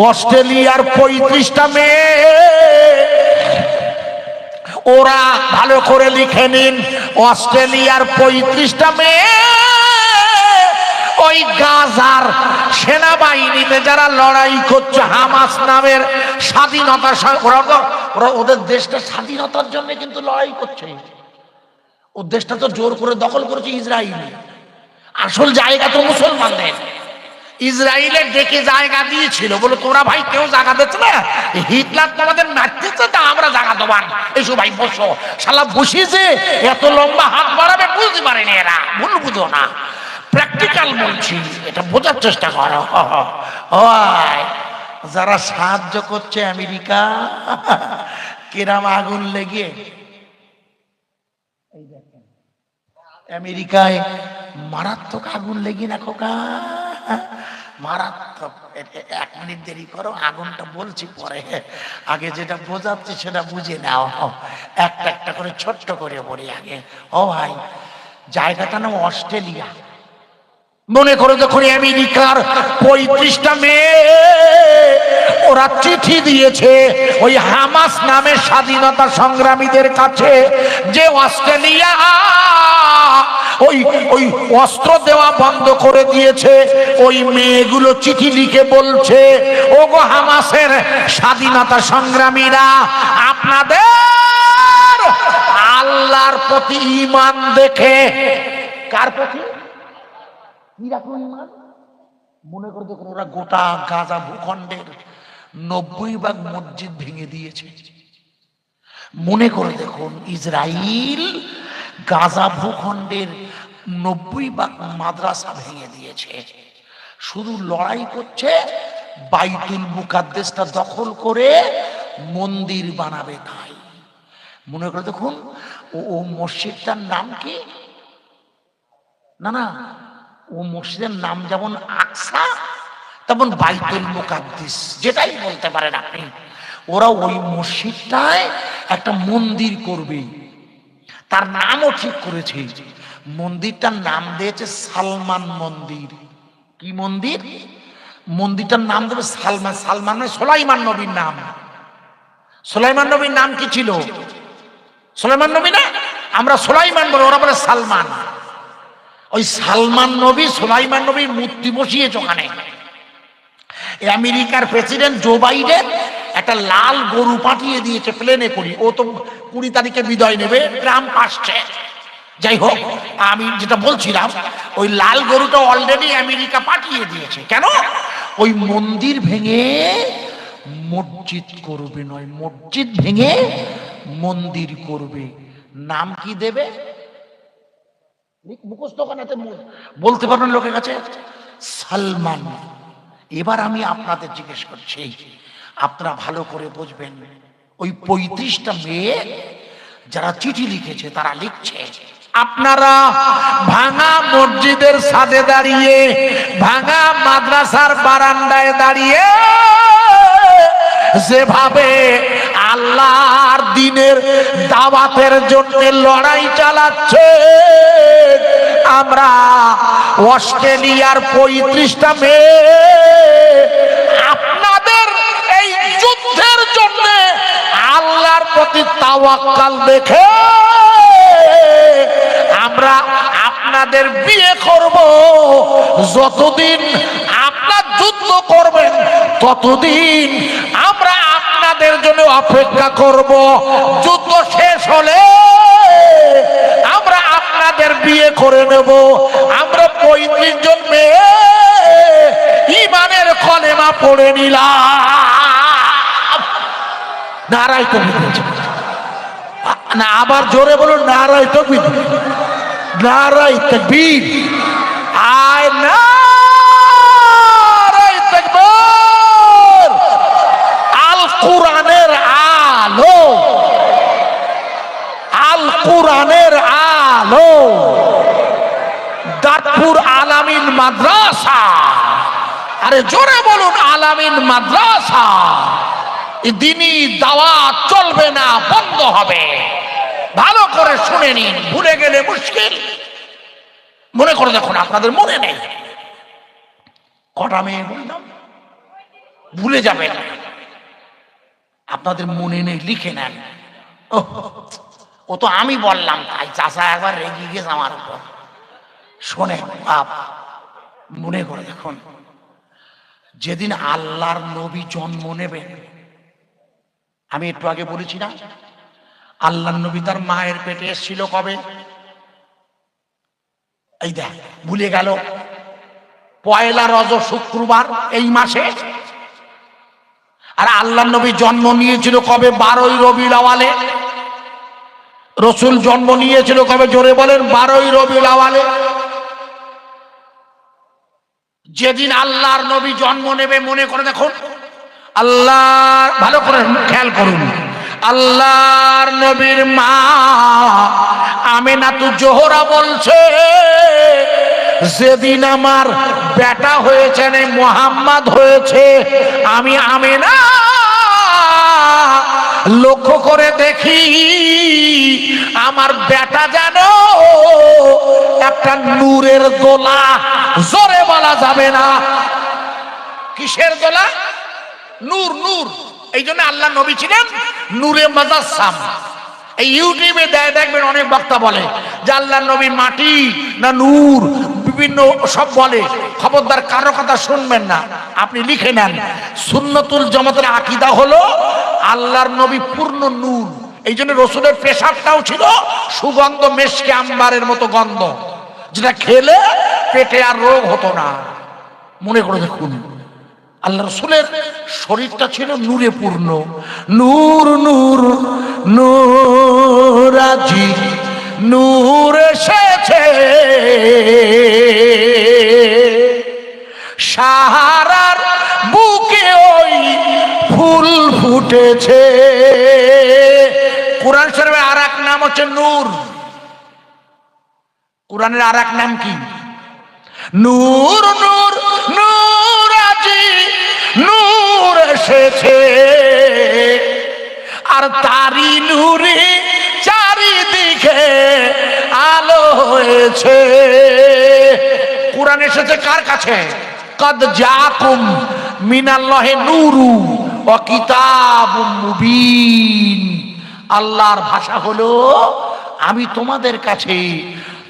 অস্ট্রেলিয়ার 35টা মেয়ে, ওরা ভালো করে লিখে নিন, অস্ট্রেলিয়ার 35টা মেয়ে ওই গাজার সেনাবাহিনীতে যারা লড়াই করছে, হামাস নামের স্বাধীনতার, ওরা ওদের দেশটা স্বাধীনতার জন্য কিন্তু লড়াই করছে। ও দেশটা তো জোর করে দখল করেছে ইসরায়েল, আসল জায়গা তো মুসলমানদের। ইসরায়েলের ডেকে জায়গা দিয়েছিল, বলে তোমরা ভাই কেউ জায়গা দিচ্ছে না, হিটলার তোমাদের মারতেছে, তা আমরা জায়গা দেবান, এসো ভাই বসো। শালা বসিয়েছে, এত লম্বা হাত বাড়াবে বুঝতে পারেনি এরা, ভুল বুঝো না, প্র্যাকটিক্যাল বলছি, এটা বোঝার চেষ্টা করো। যারা সাহায্য করছে আমেরিকা, কেরাম আগুন লেগে, আমেরিকায় মারাত্মক আগুন লেগে না খোকা, মারাত্মক। এক মিনিট দেরি করো, আগুনটা বলছি পরে, আগে যেটা বোঝাচ্ছি সেটা বুঝে নাও, একটা একটা করে ছোট্ট করে বলি আগে। ও ভাই, জায়গাটা নাম অস্ট্রেলিয়া। মনে করে যখন আমেরিকার 35টা মেয়ে ওরা চিঠি দিয়েছে ওই হামাস নামে স্বাধীনতা সংগ্রামীদের কাছে, যে অস্ট্রেলিয়া ওই ওই অস্ত্র দেওয়া বন্ধ করে দিয়েছে, ওই মেয়েগুলো চিঠি লিখে বলছে, ওগো হামাসের স্বাধীনতা সংগ্রামীরা, আপনাদের আল্লাহর প্রতি ঈমান দেখে, কার প্রতি মনে করে দেখুন, ওরা গোটা গাজা ভূখণ্ডের 90 ভাগ মসজিদ ভেঙে দিয়েছে। মনে করে দেখুন, ইসরায়েল গাজা ভূখণ্ডের 90 ভাগ মাদ্রাসা ভেঙে দিয়েছে, শুধু লড়াই করছে বাইতুল মুকাদ্দেসটা দখল করে মন্দির বানাবে তাই। মনে করে দেখুন, ও মসজিদটার নাম কি, না ও মসজিদের নাম যেমন আকসা তেমন বাইতুল মুকাদ্দিস, যেটাই বলতে পারেন আপনি। ওরা ওই মসজিদটায় একটা মন্দির করবে, তার নামও ঠিক করেছে, মন্দিরটার নাম দিয়েছে সালমান মন্দির। কি মন্দির? মন্দিরটার নাম দেবে সালমান। সালমান মানে সুলাইমান নবীর নাম। সুলাইমান নবীর নাম কি ছিল? সুলাইমান নবী না, আমরা সুলাইমান বলে, ওরা বলে সালমান। ওই সালমান নবী সুলাইমান নবীর মূর্তি বসিয়েছে ওখানে। আমেরিকার প্রেসিডেন্ট জো বাইডেন একটা লাল গরু পাঠিয়ে দিয়েছে প্লেনে করে, ও তো 20 তারিখে বিদায় নেবে, ট্রাম্প আসছে। যাই হোক, আমি যেটা বলছিলাম, ওই লাল গরুটা অলরেডি আমেরিকা পাঠিয়ে দিয়েছে। কেন? ওই মন্দির ভেঙে মসজিদ করবে, নয় মসজিদ ভেঙে মন্দির করবে। নাম কি দেবে? মুখস্থ বলতে পারবেন লোকের কাছে? সালমান। এবার আমি আপনাদের জিজ্ঞেস করছি, আপনারা ভালো করে বুঝবেন। ওই 35টা মেয়ে যারা চিঠি লিখেছে, তারা লিখছে, আপনারা ভাঙা মসজিদের ছাদে দাঁড়িয়ে, ভাঙা মাদ্রাসার বারান্দায় দাঁড়িয়ে যেভাবে আল্লাহর দ্বীনের দাওয়াতের জন্য লড়াই চালাচ্ছে, আমরা অস্ট্রেলিয়ার 35টা মেয়ে আপনাদের এই যুদ্ধের জন্য আল্লাহর প্রতি তাওয়াক্কাল দেখে আমরা আপনাদের বিয়ে করব। যতদিন আপনার যুদ্ধ করবেন ততদিন আমরা আপনাদের জন্য অপেক্ষা করব। যুদ্ধ শেষ হলে আমরা আপনাদের বিয়ে করে নেব। আমরা 35 জন মেয়ে ঈমানের কলেমা পড়ে নিলাম। নারায়ে তাকবীর। না, আবার জোরে বলুন, নারায়ে তাকবীর, নারায়ে তাকবীর। আয় নারায়ে তাকবীর। আল কোরআনের আলো, আল কোরআনের আলো, দাঁতপুর আলামিন মাদ্রাসা। আরে জোরে বলুন, আলামিন মাদ্রাসা। দ্বীনি দাওয়াত চলবে না, বন্ধ হবে। ভালো করে শুনে নিন, ভুলে গেলে মুশকিল। মনে করে দেখুন, আপনাদের মনে নেই কটা মেয়ে বললাম, ভুলে যাবেন। আপনাদের মনে নেই, লিখে নেন। ও তো আমি বললাম তাই, চাচা একবার রেগে গেছে আমার উপর। শোনেন বাপ, মনে করে দেখুন, যেদিন আল্লাহর নবী জন্ম নেবেন, আমি একটু আগে বলেছি না, আল্লাহর নবী তার মায়ের পেটে এসেছিল কবে? এই দেখ, ভুলে গেল। পয়লা রজব শুক্রবার এই মাসে। আর আল্লাহ নবী জন্ম নিয়েছিল কবে? 12ই রবিউল আওয়ালে। রসুল জন্ম নিয়েছিল কবে? জোরে বলেন, 12ই রবিউল আওয়ালে। যেদিন আল্লাহর নবী জন্ম নেবে, মনে করে দেখুন, আল্লাহ, ভালো করে খেয়াল করুন, আল্লাহর নবীর মা আমিনাতু জোহরা বলছে, যেদিন আমার বেটা হয়েছে, মুহাম্মদ হয়েছে, আমি আমিনা লক্ষ্য করে দেখি আমার বেটা যেন একটা নূরের দোলা, জোরে বলা যাবে না, কিসের দোলা? নূর। নূর, এই জন্য আল্লাহ নবী ছিলেন নূরে মুজাসসাম। এই ইউটিউবে দেয়, দেখবেন অনেক বক্তা বলে যে আল্লাহ নবী মাটি না নূর, বিভিন্ন সব বলে। খবরদার, কারো কথা শুনবেন না, আপনি লিখে নেন। সুন্নতুল জামাতের আকীদা হলো আল্লাহর নবী পূর্ণ নূর। এই জন্য রসুলের পেশাবটাও ছিল সুগন্ধ মেশকে আম্বারের মতো গন্ধ, যেটা খেলে পেটে আর রোগ হতো না। মনে করে দেখুন, আল্লাহ রসুলের শরীরটা ছিল নূরে পূর্ণ। নূর নূর নূরাজি নূর এসেছে, সাহারার বুকে ওই ফুল ফুটেছে। কোরআন শরীফের আর এক নাম হচ্ছে নূর। কোরআনের আর এক নাম কি? নূর নূর নূরাজি নূর এসেছে, আর তারি নূরে চারিদিকে আলো হয়েছে। কোরআন এসেছে কার কাছে? কদ জাকুম মিনাল্লাহি নূরু ওয়া কিতাবুম মুবিন। আল্লাহর ভাষা হলো, আমি তোমাদের কাছে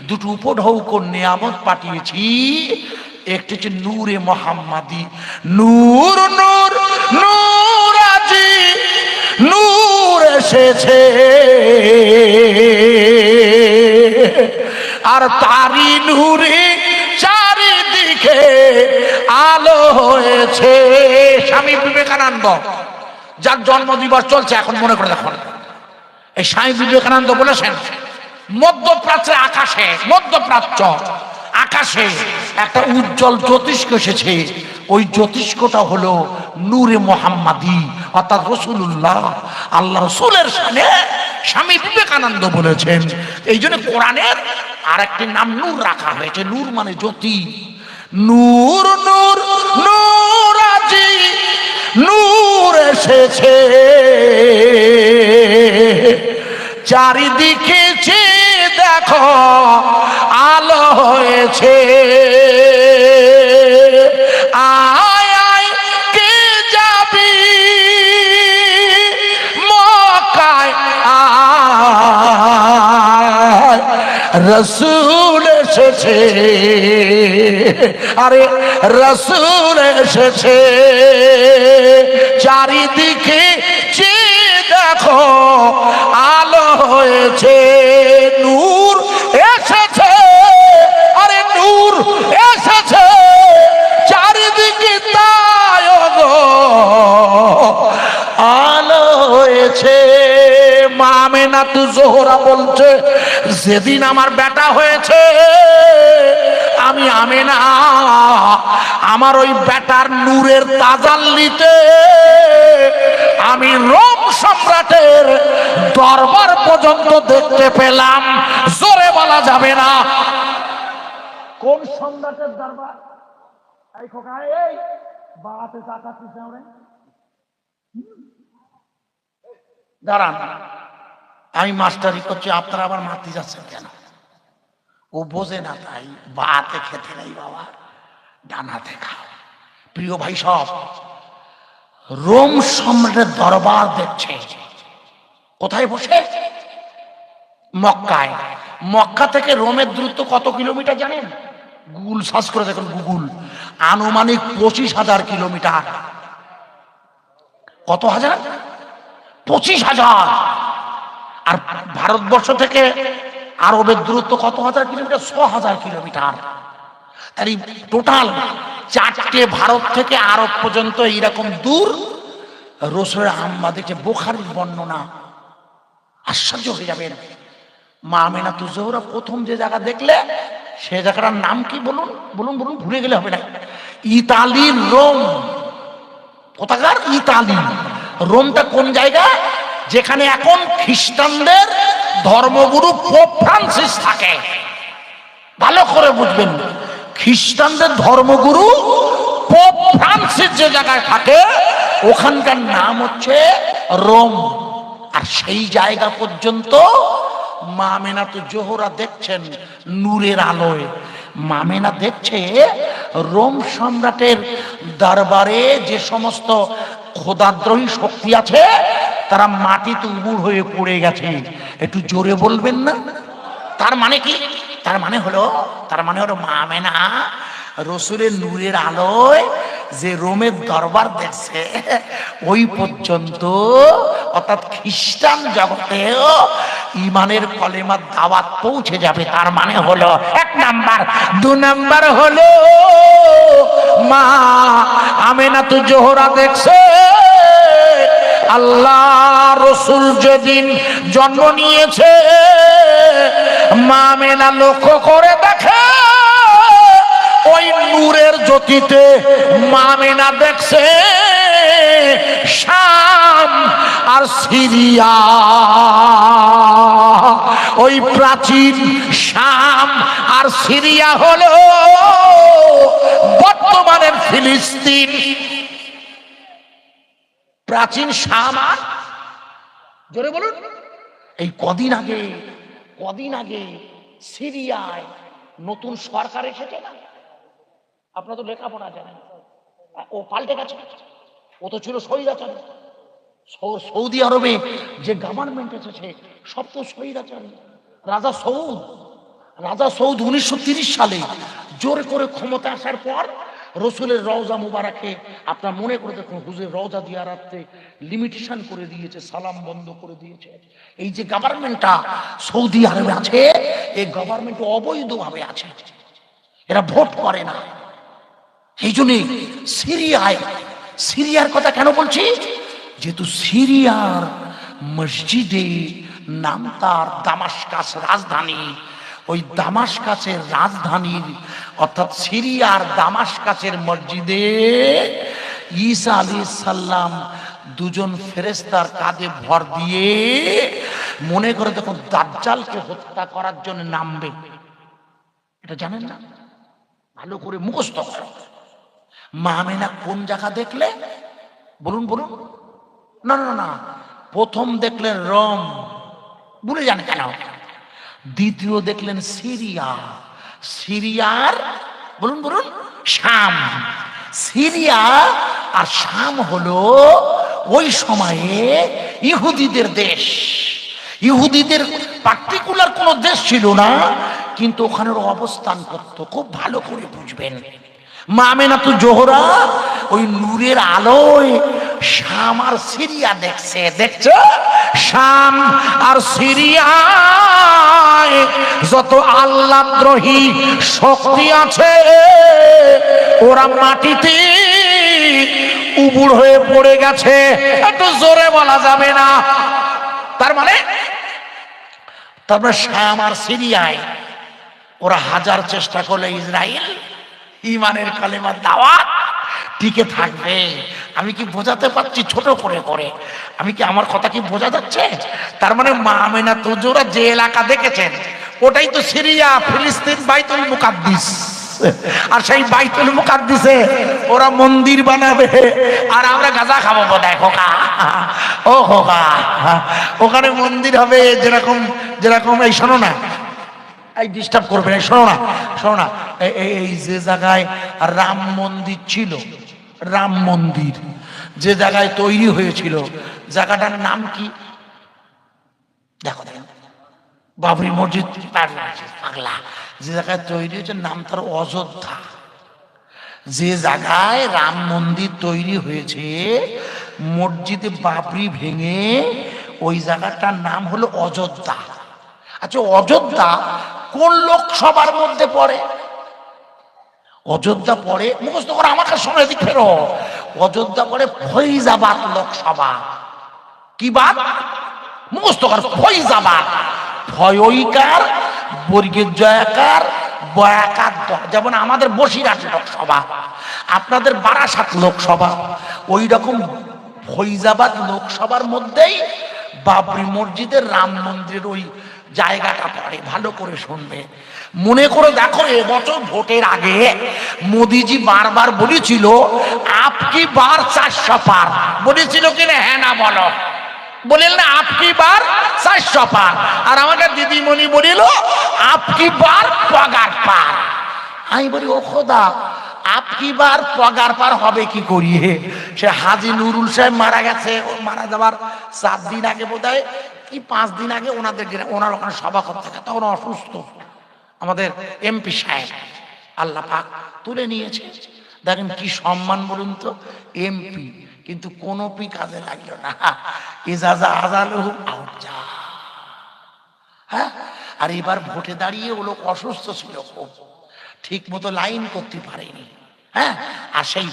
দুটো উপঢৌকন নিয়ামত পাঠিয়েছি, একটি হচ্ছে নূরে মুহাম্মাদি। নূর নূর নূরাজি নূর এসেছে, আর তারি নূরে চারিদিকে আলো হয়েছে। স্বামী বিবেকানন্দ, যার জন্মদিবস চলছে এখন, মনে করে দেখুন, এই স্বামী বিবেকানন্দ বলেছেন, মধ্যপ্রাচ্যের আকাশে, মধ্যপ্রাচ্য আকাশে একটা উজ্জ্বল জ্যোতিষ্ক এসেছে। ওই জ্যোতিষ্কটা হলো নূরে মুহাম্মাদি, অর্থাৎ রসুল্লাহ। আল্লাহ রসুলের সামনে স্বামী বিবেকানন্দ বলেছেন। এই জন্য কোরআনের আর একটি নাম নূর রাখা হয়েছে। নূর মানে জ্যোতি। নূর নূর নূরাজি নূর এসেছে, চারিদিকে দেখো আলো হয়েছে। আয় আয় কে যাবি মক্কায়, আয় রসুল এসেছে, আরে রসুল এসেছে, চারিদিকে দেখো আলো হয়েছে। নূর এসেছে, আরে নূর এসেছে, চারিদিকে তাই গো আলো হয়েছে। মা আমিনাতু জোহরা বলছে, যেদিন আমার বেটা হয়েছে, আমি আমিনা আমার ওই বেটার নূরের তাজাল্লিতে আমি রোম সম্রাটের দরবার পর্যন্ত দেখতে পেলাম। জোরে বলা যাবে না। কোন সম্রাটের দরবার? এই খোকা, এই বাতে তাকাচ্ছিস না রে, দাঁড়ান, আমি মাস্টারি করছি, আপনারা আবার মারতে যাচ্ছেন কেন? ও বোঝে না, তাই বাতে খেতে নেই বাবা, ডানাতে খাও। প্রিয় ভাই সব, রোম সম্রাটের দরবার দেখছে কোথায় বসে? মক্কায়। মক্কা থেকে রোমের দূরত্ব কত কিলোমিটার জানেন? গুগল সার্চ করে দেখুন, গুগল, আনুমানিক 25,000 কিলোমিটার। কত হাজার? 25,000। আর ভারতবর্ষ থেকে আরবের দূরত্ব কত হাজার কিলোমিটার? 6,000 কিলোমিটার। তার টোটাল 4টে ভারত থেকে আরব পর্যন্ত এইরকম দূর রসুলের আম্মা দেখছে। বুখারীর বর্ণনা, আশ্চর্য হয়ে যাবেন। মা আমিনাতুজ জোহরা প্রথম যে জায়গা দেখলে সে জায়গাটার নাম কি বলুন বলুন বলুন, ভুলে গেলে হবে না। ইতালির রোম। কোথাকার? ইতালি। রোমটা কোন জায়গা? যেখানে এখন খ্রিস্টানদের ধর্মগুরু পোপ ফ্রান্সিস থাকে। ভালো করে বুঝবেন, খ্রিস্টানদের ধর্মগুরু পোপ ফ্রান্সিস যে জায়গায় থাকে ওখানকার নাম হচ্ছে রোম। আর সেই জায়গা পর্যন্ত মা আমিনাতুজ জোহরা দেখছেন নূরের আলোয়। মা আমিনা দেখছে রোম সম্রাটের দরবারে যে সমস্ত খোদাদ্রোহী শক্তি আছে তারা মাটিতে উবুড় হয়ে পড়ে গেছে। একটু জোরে বলবেন না? তার মানে কি? তার মানে হলো মা আমিনা রসুলের নূরের আলোয় যে রোমের দরবার দেখছে ওই পর্যন্ত, অর্থাৎ খ্রিস্টান জগতেও ইমানের কলেমার দাওয়াত পৌঁছে যাবে। তার মানে হলো 1 নাম্বার। 2 নাম্বার হলো মা আমিনাতুজ জোহরা দেখছে আল্লাহ রসুল যেদিন জন্ম নিয়েছে মা আমিনা লক্ষ্য করে দেখে ওই নূরের জ্যোতিতে মা আমিনা দেখছে শাম আর সিরিয়া। ওই প্রাচীন শাম আর সিরিয়া হলো বর্তমানের ফিলিস্তিন। প্রাচীন শাম আর, জোরে বলুন, এই কদিন আগে সিরিয়ায় নতুন সরকার এসেছে না? আপনারা তো লেখাপড়া জানেন। ও পাল্টে গেছে। ও তো ছিল স্বৈরাচারী। সৌদি আরবে যে গভর্নমেন্ট এসেছে সব তো স্বৈরাচারী। রাজা সৌদ 1930 সালে জোরে করে ক্ষমতা আসার পর রসুলের রওজা মুবারাকে আপনার মনে করে দেখুন, হুজুর রওজা জিয়ারতে লিমিটেশন করে দিয়েছে, সালাম বন্ধ করে দিয়েছে। এই যে গভর্নমেন্টটা সৌদি আরবে আছে এই গভর্নমেন্ট অবৈধভাবে আছে, এরা ভোট করে না। এই জন্যে সিরিয়ার কথা কেন বলছি? যেহেতু সিরিয়ার মসজিদে নাম তার দামাস্কাস রাজধানী, ওই দামাস্কাসের রাজধানীর অর্থাৎ সিরিয়ার দামাস্কাসের মসজিদে ঈসা আলাইহিস সালাম 2 জন ফেরেশতার কাঁধে ভর দিয়ে মনে করে দেখুন দাজ্জালকে হত্যা করার জন্য নামবে। এটা জানেন না? ভালো করে মুখস্থ করো। মা আমিনা কোন জায়গা দেখলে বলুন? না, প্রথম দেখলেন রোম, ভুলে যান কেন? দ্বিতীয় দেখলেন সিরিয়ার বলুন শাম। সিরিয়া আর শাম হলো ওই সময়ে ইহুদিদের দেশ। ইহুদিদের পার্টিকুলার কোন দেশ ছিল না, কিন্তু ওখানের অবস্থান করত। খুব ভালো করে বুঝবেন। মা আমিনাতুজ জোহরা ওই নূরের আলোয় শাম আর সিরিয়া দেখছে শাম আর সিরিয়ায় যত আল্লাহদ্রোহী শক্তি আছে ওরা মাটিতে উবুড় হয়ে পড়ে গেছে। একটু জোরে বলা যাবে না? তার মানে শাম আর সিরিয়ায় ওরা হাজার চেষ্টা করলে ইসরায়েল ইমানের কালেমার দাওয়াত টিকে থাকবে। আমি কি বোঝাতে পারছি? ছোট করে আমি কি, আমার কথা কি বোঝা যাচ্ছে? তার মানে মা আমিনাতুজ জোহরা যে এলাকা দেখেছেন ওটাই তো সিরিয়া, ফিলিস্তিন, বাইতুল মুকাদ্দিস। আর সেই বাইতুল মুকাদ্দিসে ওরা মন্দির বানাবে আর আমরা গাঁজা খাবো বোধহয়। খোকা ওখানে মন্দির হবে যেরকম এই শোনো না, এই ডিস্টার্ব করবে না, শোনো না, এই যে জায়গায় রাম মন্দির ছিল, রাম মন্দির যে জায়গায় তৈরি হয়েছিল জায়গাটার নাম কি? দেখো বাবরি মসজিদ পাগলা। যে জায়গায় তৈরি হয়েছে নাম তার অযোধ্যা। যে জায়গায় রাম মন্দির তৈরি হয়েছে মসজিদে বাবরি ভেঙে ওই জায়গাটার নাম হলো অযোধ্যা। আচ্ছা, অযোধ্যা কোন লোকসভার মধ্যে পড়ে? অযোধ্যা পরে মুখস্থ করে আমাকে শোনে দিক ফেরো। অযোধ্যা পরে ফৈজাবাদ লোকসভা। কি বাদ? মুখস্থ কর, ফৈজাবাদ। ফয়ইকার, বর্গের জয়াকার, বয়াকার দ। যেমন আমাদের বসিরহাট লোকসভা, আপনাদের বারাসাত লোকসভা, ওই রকম ফৈজাবাদ লোকসভার মধ্যেই বাবরি মসজিদের রাম মন্দিরের ওই জায়গাটা পড়ে। ভালো করে শুনবে, মনে করে দেখো। এবছর ভোটের আগে মোদিজি বারবার বলেছিল আপকি বার 400 পার। বলেছিল কিনা? হ্যাঁ না বলো। বলেন না আপকি বার 400 পার। আর আমাকে দিদিমণি বলিল আপকি বার পগার পার। আমি বলি ও খোদা, আপকি বার পগার পার হবে কি করিয়ে? সে হাজী নুরুল সাহেব মারা গেছে, ও মারা যাবার 7 দিন আগে বোধহয় কি 5 দিন আগে ওনার ওখানে সভা করতে, তখন অসুস্থ আমাদের এমপি সাহেব, আল্লাহ পাক তুলে নিয়েছে। দেখেন কি সম্মান বলুন তো, এমপি, কিন্তু কোন পি কাজে লাগলো না। ইজাজা আজালু আউজা। হ্যাঁ, আর এবার ভোটে দাঁড়িয়ে ও লোক অসুস্থ ছিল খুব, ঠিক মতো লাইন করতে পারেনি। হ্যাঁ, আর সেই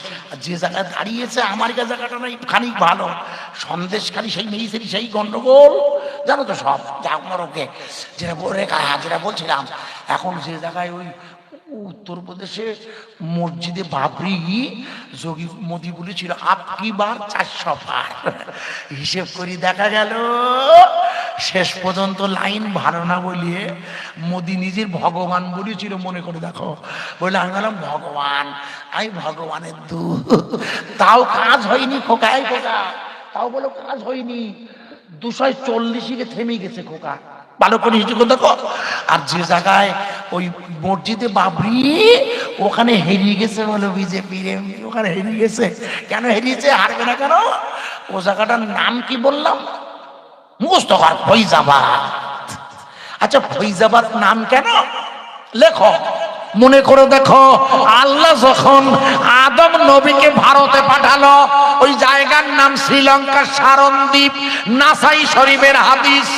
যে জায়গায় দাঁড়িয়েছে আমার জায়গাটা নাই খানিক ভালো, সন্দেশখালি সেই মেয়েছেন সেই গন্ডগোল জানো তো সব। যা ওকে যেটা বলে যেটা বলছিলাম, এখন যে জায়গায় ওই উত্তরপ্রদেশে মসজিদে বাবরি যোগী মোদি বলেছিল আপকি বার 400 পার। হিসেব করি দেখা গেল শেষ পর্যন্ত লাইন ভালো না বলিয়ে মোদি নিজের ভগবান বলেছিল। মনে করে দেখো, বলে আমি বললাম ভগবান, আমি ভগবানের দূত, তাও কাজ হয়নি খোকাই খোকা, তাও বলো কাজ হয়নি। 240 থেমে গেছে খোকা, ভালো করে হিসেব দেখো। আর যে জায়গায় ওই মসজিদে বাবরি ওখানে হেরিয়ে গেছে বলে বিজেপির এমপি, ওখানে হেরিয়ে গেছে। কেন হেরিয়েছে? হারবে না কেন? ও জায়গাটার নাম কি বললাম? মুখস্থ কর, ফৈজাবাদ। আচ্ছা ফৈজাবাদ নাম কেন? লেখো, মনে করে দেখো। আল্লাহ যখন আদম নবীকে ভারতে পাঠালো, ওই জায়গার নাম শ্রীলঙ্কার সারণদ্বীপ, নাসাই শরীফের হাদিস।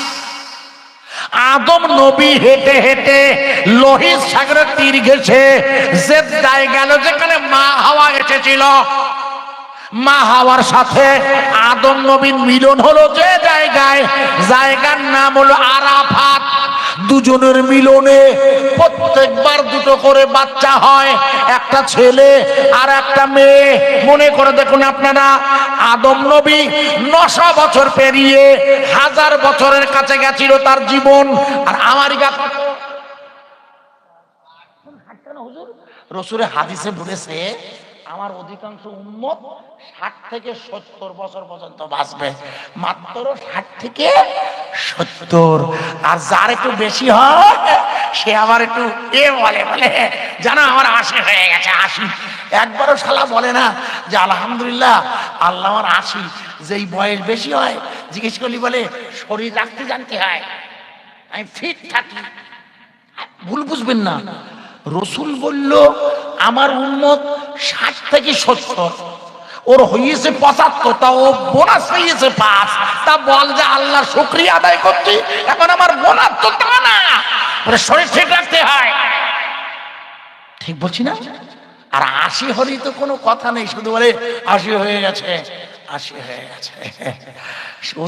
আদম নবী হেঁটে হেঁটে লোহিত সাগরের তীর গেছে, জেদ্দায় গেল যেখানে মা হাওয়া এসেছিল। মা হাওয়ার সাথে আদম নবীর মিলন হলো যে জায়গায়, জায়গার নাম হলো আরাফাত। দুজনের মিলনে প্রত্যেকবার দুটো করে বাচ্চা হয়, একটা ছেলে আর একটা মেয়ে। মনে করে দেখুন আপনারা, আদম নবী 900 বছর পেরিয়ে 1000 বছরের কাছে গেছিল তার জীবন। আর আমেরিকা রসুলের হাদিসে বলেছে আমার অধিকাংশ উম্মত 60 থেকে 70 বছর পর্যন্ত বাঁচবে, মাত্র 60 থেকে 70। আর যার একটু বেশি হয় সে আবার একটু বলে জানো আমার 80 হয়ে গেছে, 80। একবারও শালা বলে না যে আলহামদুলিল্লাহ আল্লাহ আমার 80। যেই বয়স বেশি হয় জিজ্ঞেস করলি বলে শরীর রাখতে জানতে হয়, আমি ফিট থাকি। ভুল বুঝবেন না, রসুল বলল আমার উম্মত 60 থেকে 70, ওর হয়েছে 75, তা ও বোনাস পেয়েছে 5। তা বল যে আল্লাহ শুকরিয়া আদায় করছি, এখন আমার বোনাস তো তা না, শরীর ঠিক রাখতে হয়। ঠিক বলছি না? আর 80 হলেই তো কোনো কথা নেই, শুধু বলে 80 হয়ে গেছে, 80 হয়ে গেছে।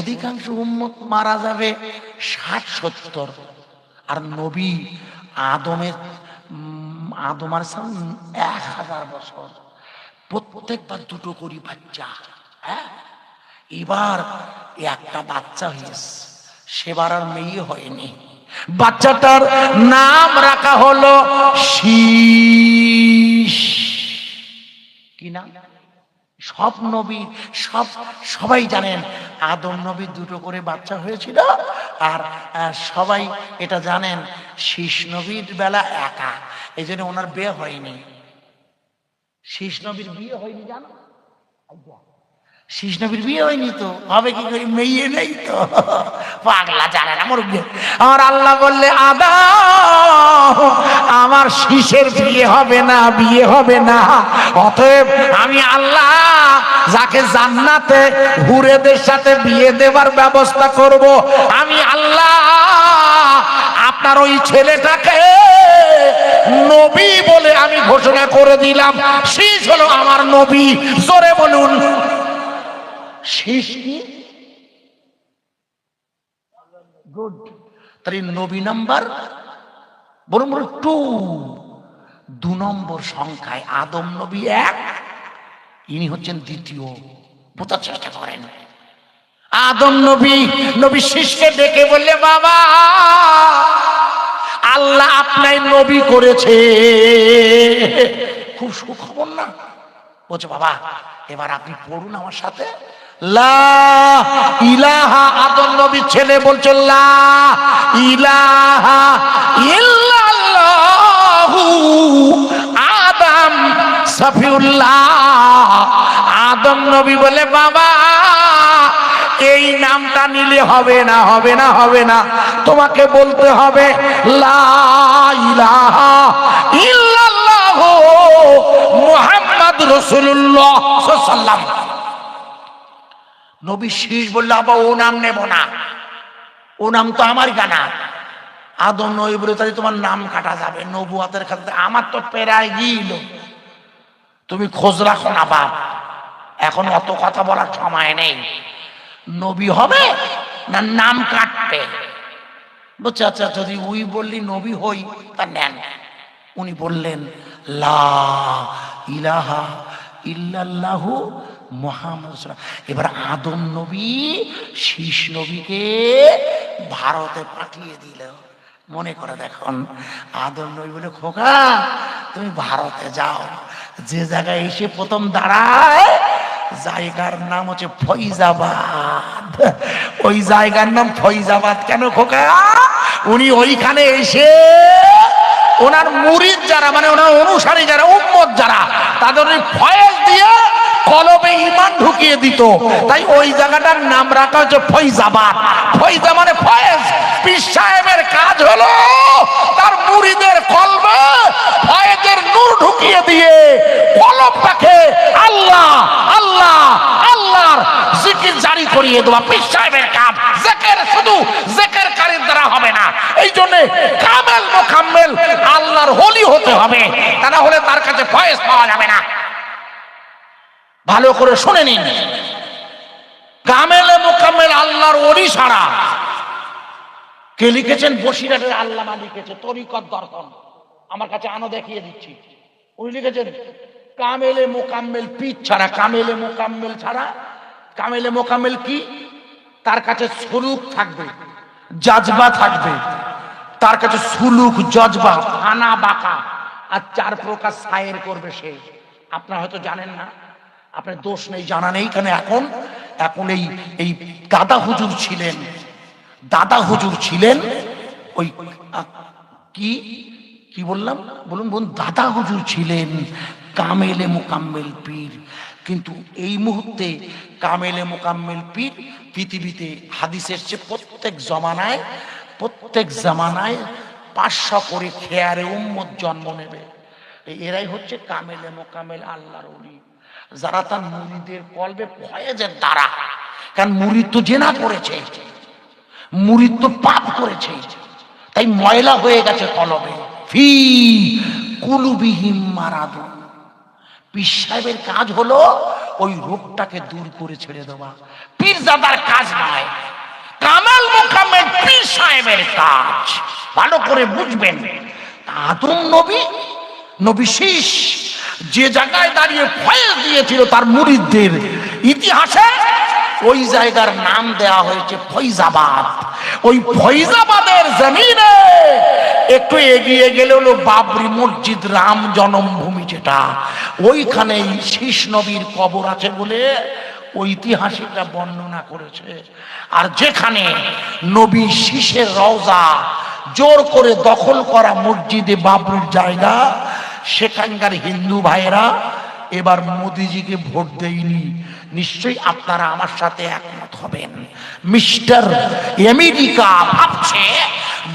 অধিকাংশ উম্মত মারা যাবে 60-70। আর নবী আদম আলাইহিস সালাম 1000 বছর, প্রত্যেকবার দুটো করে বাচ্চা। হ্যাঁ, এবার একটা বাচ্চা হয়েছে, সেবার আর মেয়ে হয়নি। বাচ্চাটার নাম রাখা হলো শীষ। কি নাম? সব নবী সবাই জানেন আদম নবীর দুটো করে বাচ্চা হয়েছিল। আর সবাই এটা জানেন শীষ নবীর বেলা একা, এই জন্য ওনার বিয়ে হয়নি। শীষ নবীর বিয়ে হয়নি জানো? শীষ নবীর বিয়ে হয়নি তো হবে কি করে? মেয়ে নেই তো, পাগলা জানে না মুরব্বি। আমার আল্লাহ বললে আদম আমার শীষের বিয়ে হবে না, বিয়ে হবে না। অতএব আমি আল্লাহ যাকে জান্নাতে হুরেদের সাথে বিয়ে দেবার ব্যবস্থা করব, আমি আল্লাহ আপনার ওই ছেলেটাকে নবী বলে আমি ঘোষণা করে দিলাম, শীষ হলো আমার নবী। জোরে বলুন শীষ কি? গুড। তাই নবী নাম্বার বলুন বলুন 2। 2 নম্বর সংখ্যায় আদম নবী 1, ইনি হচ্ছেন দ্বিতীয়। বোঝার চেষ্টা করেন। আদম নবী নবী শীষকে ডেকে বললে, বাবা আল্লাহ আপনার নবী করেছে। খুব সুখবর না? বলছে বাবা এবার আপনি পড়ুন আমার সাথে, লা ইলাহা। আদম নবী ছেলে বলছে লা ইলাহা ইল্লাল্লাহু আদম সফিউল্লাহ। আদম নবী বলে, বাবা এই নামটা নিলে হবে না, হবে না, হবে না, তোমাকে বলতে হবে লা ইলাহা ইল্লাল্লাহু মুহাম্মদ রাসূলুল্লাহ সাল্লাল্লাহু আলাইহি ওয়াসাল্লাম। নবী শীষ বললে, বাবা ও নাম নেব না, ও নাম তো আমার গানা। আদম নবী বলে, তাই তোমার নাম কাটা যাবে নবুয়তের ক্ষেত্রে। আমার তো পেরায় গিল, তুমি খোঁজ রাখো না বাপ, এখন অত কথা বলার সময় নেই। নবী হবে না নাম কাটবে? বলছে আচ্ছা যদি উই বললি নবী হই তা নেন। উনি বললেন লা ইলাহা ইল্লাল্লাহু মুহাম্মাদুর রাসূলুল্লাহ। এবার আদম নবী শীষ নবীকে ভারতে পাঠিয়ে দিল। মনে করে দেখুন, আদম নবী বলে, খোকা তুমি ভারতে যাও, যে জায়গায় এসে প্রথম দাঁড়ায় জায়গার নাম হচ্ছে ফৈজাবাদ। ওই জায়গার নাম ফৈজাবাদ কেন খোকা? উনি ওইখানে এসে ওনার মুরিদ যারা, মানে ওনার অনুসারী যারা, উম্মত যারা, তাদের ওই ফয়েজ দিয়ে কলবে ঈমান ঢুকিয়ে দিত। তাই ওই জায়গাটার নাম রাখা হচ্ছে ফৈজাবাদ। ফৈজা মানে ফয়েজ। পীর সাহেবের কাজ হলো তার মুরিদের কলবে ফয়েজের নূর ঢুকিয়ে দিয়ে কলবটাকে আল্লাহ আল্লাহ আল্লাহর জিকির জারি করিয়ে দেওয়া পীর সাহেবের কাজ। জিকির শুধু জিকিরকারীর দ্বারা হবে না, এই জন্য কামেল মুকাম্মেল আল্লাহর ওলি হতে হবে, তা না হলে তার কাছে ফয়েজ পাওয়া যাবে না। ভালো করে শুনে নিন, কামেল মুকাম্মেল আল্লাহর ওলি ছাড়া। কে লিখেছেন? বসিরহাটের আল্লামা লিখেছে, তরিকত দর্পণ। আমার কাছে আনো, দেখিয়ে দিচ্ছি। উনি লিখেছেন কামেলে মোকাম্মেল পীর ছাড়া, কামেলে মোকাম্মেল ছাড়া। কামেলে মোকাম্মেল কি? তার কাছে সুলুক থাকবে, জাজবা থাকবে, তার কাছে সুলুক জজবা আনা বাঁকা আর 4 প্রকার সায়ের করবে সে। আপনারা হয়তো জানেন না, আপনার দোষ নেই, জানা নেই, কেন এখন এই দাদা হুজুর ছিলেন, দাদা হুজুর ছিলেন ওই কি কি বললাম বলুন বলুন, দাদা হুজুর ছিলেন কামেলে মুকাম্মেল পীর। কিন্তু এই মুহূর্তে কামেলে মুকাম্মেল পীর পৃথিবীতে হাদিস এসছে প্রত্যেক জামানায় 500 করে খেয়ারে উম্মত জন্ম নেবে। এরাই হচ্ছে কামেলে মুকাম্মেল আল্লাহর ওলি, যারা তার মুরিদের কলবে ফয়েজের দ্বারা। কারণ মুরিদ তো জেনা করেছে, মুরিদ তো পাপ করেছে, তাই ময়লা হয়ে গেছে কলবে। ফি কুলুবিহিম মারাদুন। পীর সাহেবের কাজ হলো ওই রোগটাকে দূর করে ছেড়ে দেওয়া, পীরজাদার কাজ নয়, কামেল মুকাম্মেল পীর সাহেবের কাজ। ভালো করে বুঝবেন। আদম নবী শীষ যে জায়গায় দাঁড়িয়ে ফয়েজ দিয়েছিল তার মুরিদদের, ইতিহাসে ওই জায়গার নাম দেয়া হয়েছে ফৈজাবাদ। ওই ফৈজাবাদের জমিনে একটু এগিয়ে গেলে হলো বাবরি মসজিদ, রাম জন্মভূমি, যেটা ওইখানে শীষ নবীর কবর আছে বলে ঐতিহাসিকরা বর্ণনা করেছে। আর যেখানে নবী শীষের রওজা জোর করে দখল করা মসজিদে বাবরির জায়গা, সেখানকার হিন্দু ভাইয়েরা এবার মোদিজিকে ভোট দেয়নি। নিশ্চয়ই আপনারা আমার সাথে একমত হবেন। মিস্টার আমেরিকা ভাবছে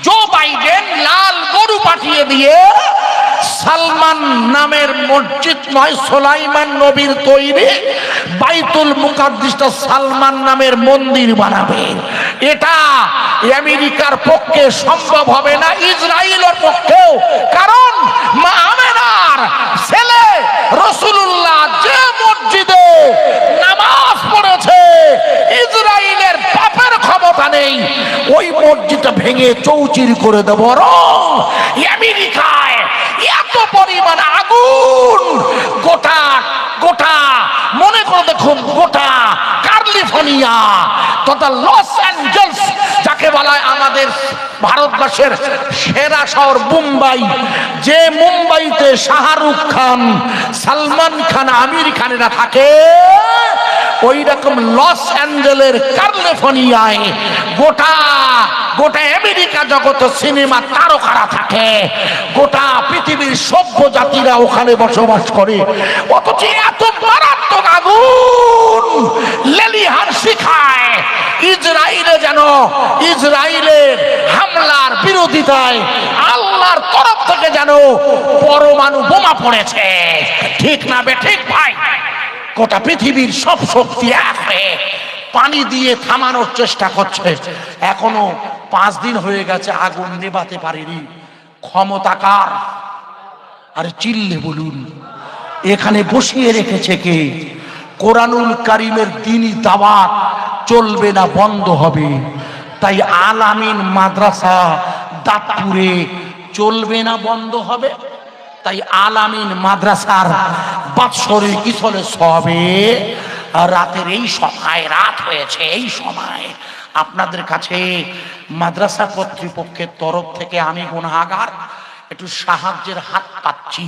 জো বাইডেন লাল গরু পাঠিয়ে দিয়ে সালমান নামের মসজিদ নয়, সুলাইমান নবীর তৈরি বাইতুল মুকাদ্দিসটা সালমান নামের মন্দির বানাবে। এটা আমেরিকার পক্ষে সম্ভব হবে না, ইসরায়েলের পক্ষেও। কারণ মা আমেনার ছেলে রাসূলুল্লাহ যে মসজিদে নামাজ পড়েছে, ইসরায়েলের বাপের ক্ষমতা নেই ওই মসজিদটা ভেঙে চৌচির করে দেব। আমেরিকায় এত পরিমাণ আগুন, গোটা গোটা মনে করে দেখুন, গোটা ক্যালিফোর্নিয়া তথা লস অ্যাঞ্জেলস, যাকে বলা হয় আমাদের ভারতবর্ষের সেরা শহর মুম্বাই, যে মুম্বাইতে শাহরুখ খান, সালমান খান, আমির খানেরা থাকে, ওই রকম লস অ্যাঞ্জেলের ক্যালিফোর্নিয়ায় গোটা গোটা আমেরিকা জগতে সিনেমা তারকারা থাকে, গোটা পৃথিবীর সভ্য জাতিরা ওখানে বসবাস করে। অথচ এত মারাত্মক আগুন লেলিহান শিখায় ইসরায়েলে, যেন ইসরায়েলের হামলার বিরোধিতায় আল্লাহর তরফ থেকে যেন পরমাণু বোমা পড়েছে। ঠিক না বে ঠিক ভাই? গোটা পৃথিবীর সব শক্তি এক হয়ে পানি দিয়ে থামানোর চেষ্টা করছে। এখনো 5 দিন হয়ে গেছে, আগুন নেভাতে পারেনি। ক্ষমতা কার? আরে চিল্লে বলুন, এখানে বসিয়ে রেখেছে কে? কোরআনুল কারীমের দ্বীনি দাওয়াত চলবে না, বন্ধ হবে। তাই আল আমিন মাদ্রাসা দাঁতপুরে চলবে না, বন্ধ হবে। তাই আল আমিন মাদ্রাসার বাৎসরিক ইসলে সবে রাতের এই সময়, রাত হয়েছে এই সময়, আপনাদের কাছে মাদ্রাসা কর্তৃপক্ষের তরফ থেকে আমি গুনাহগার, একটু সাহায্যের হাত পাচ্ছি।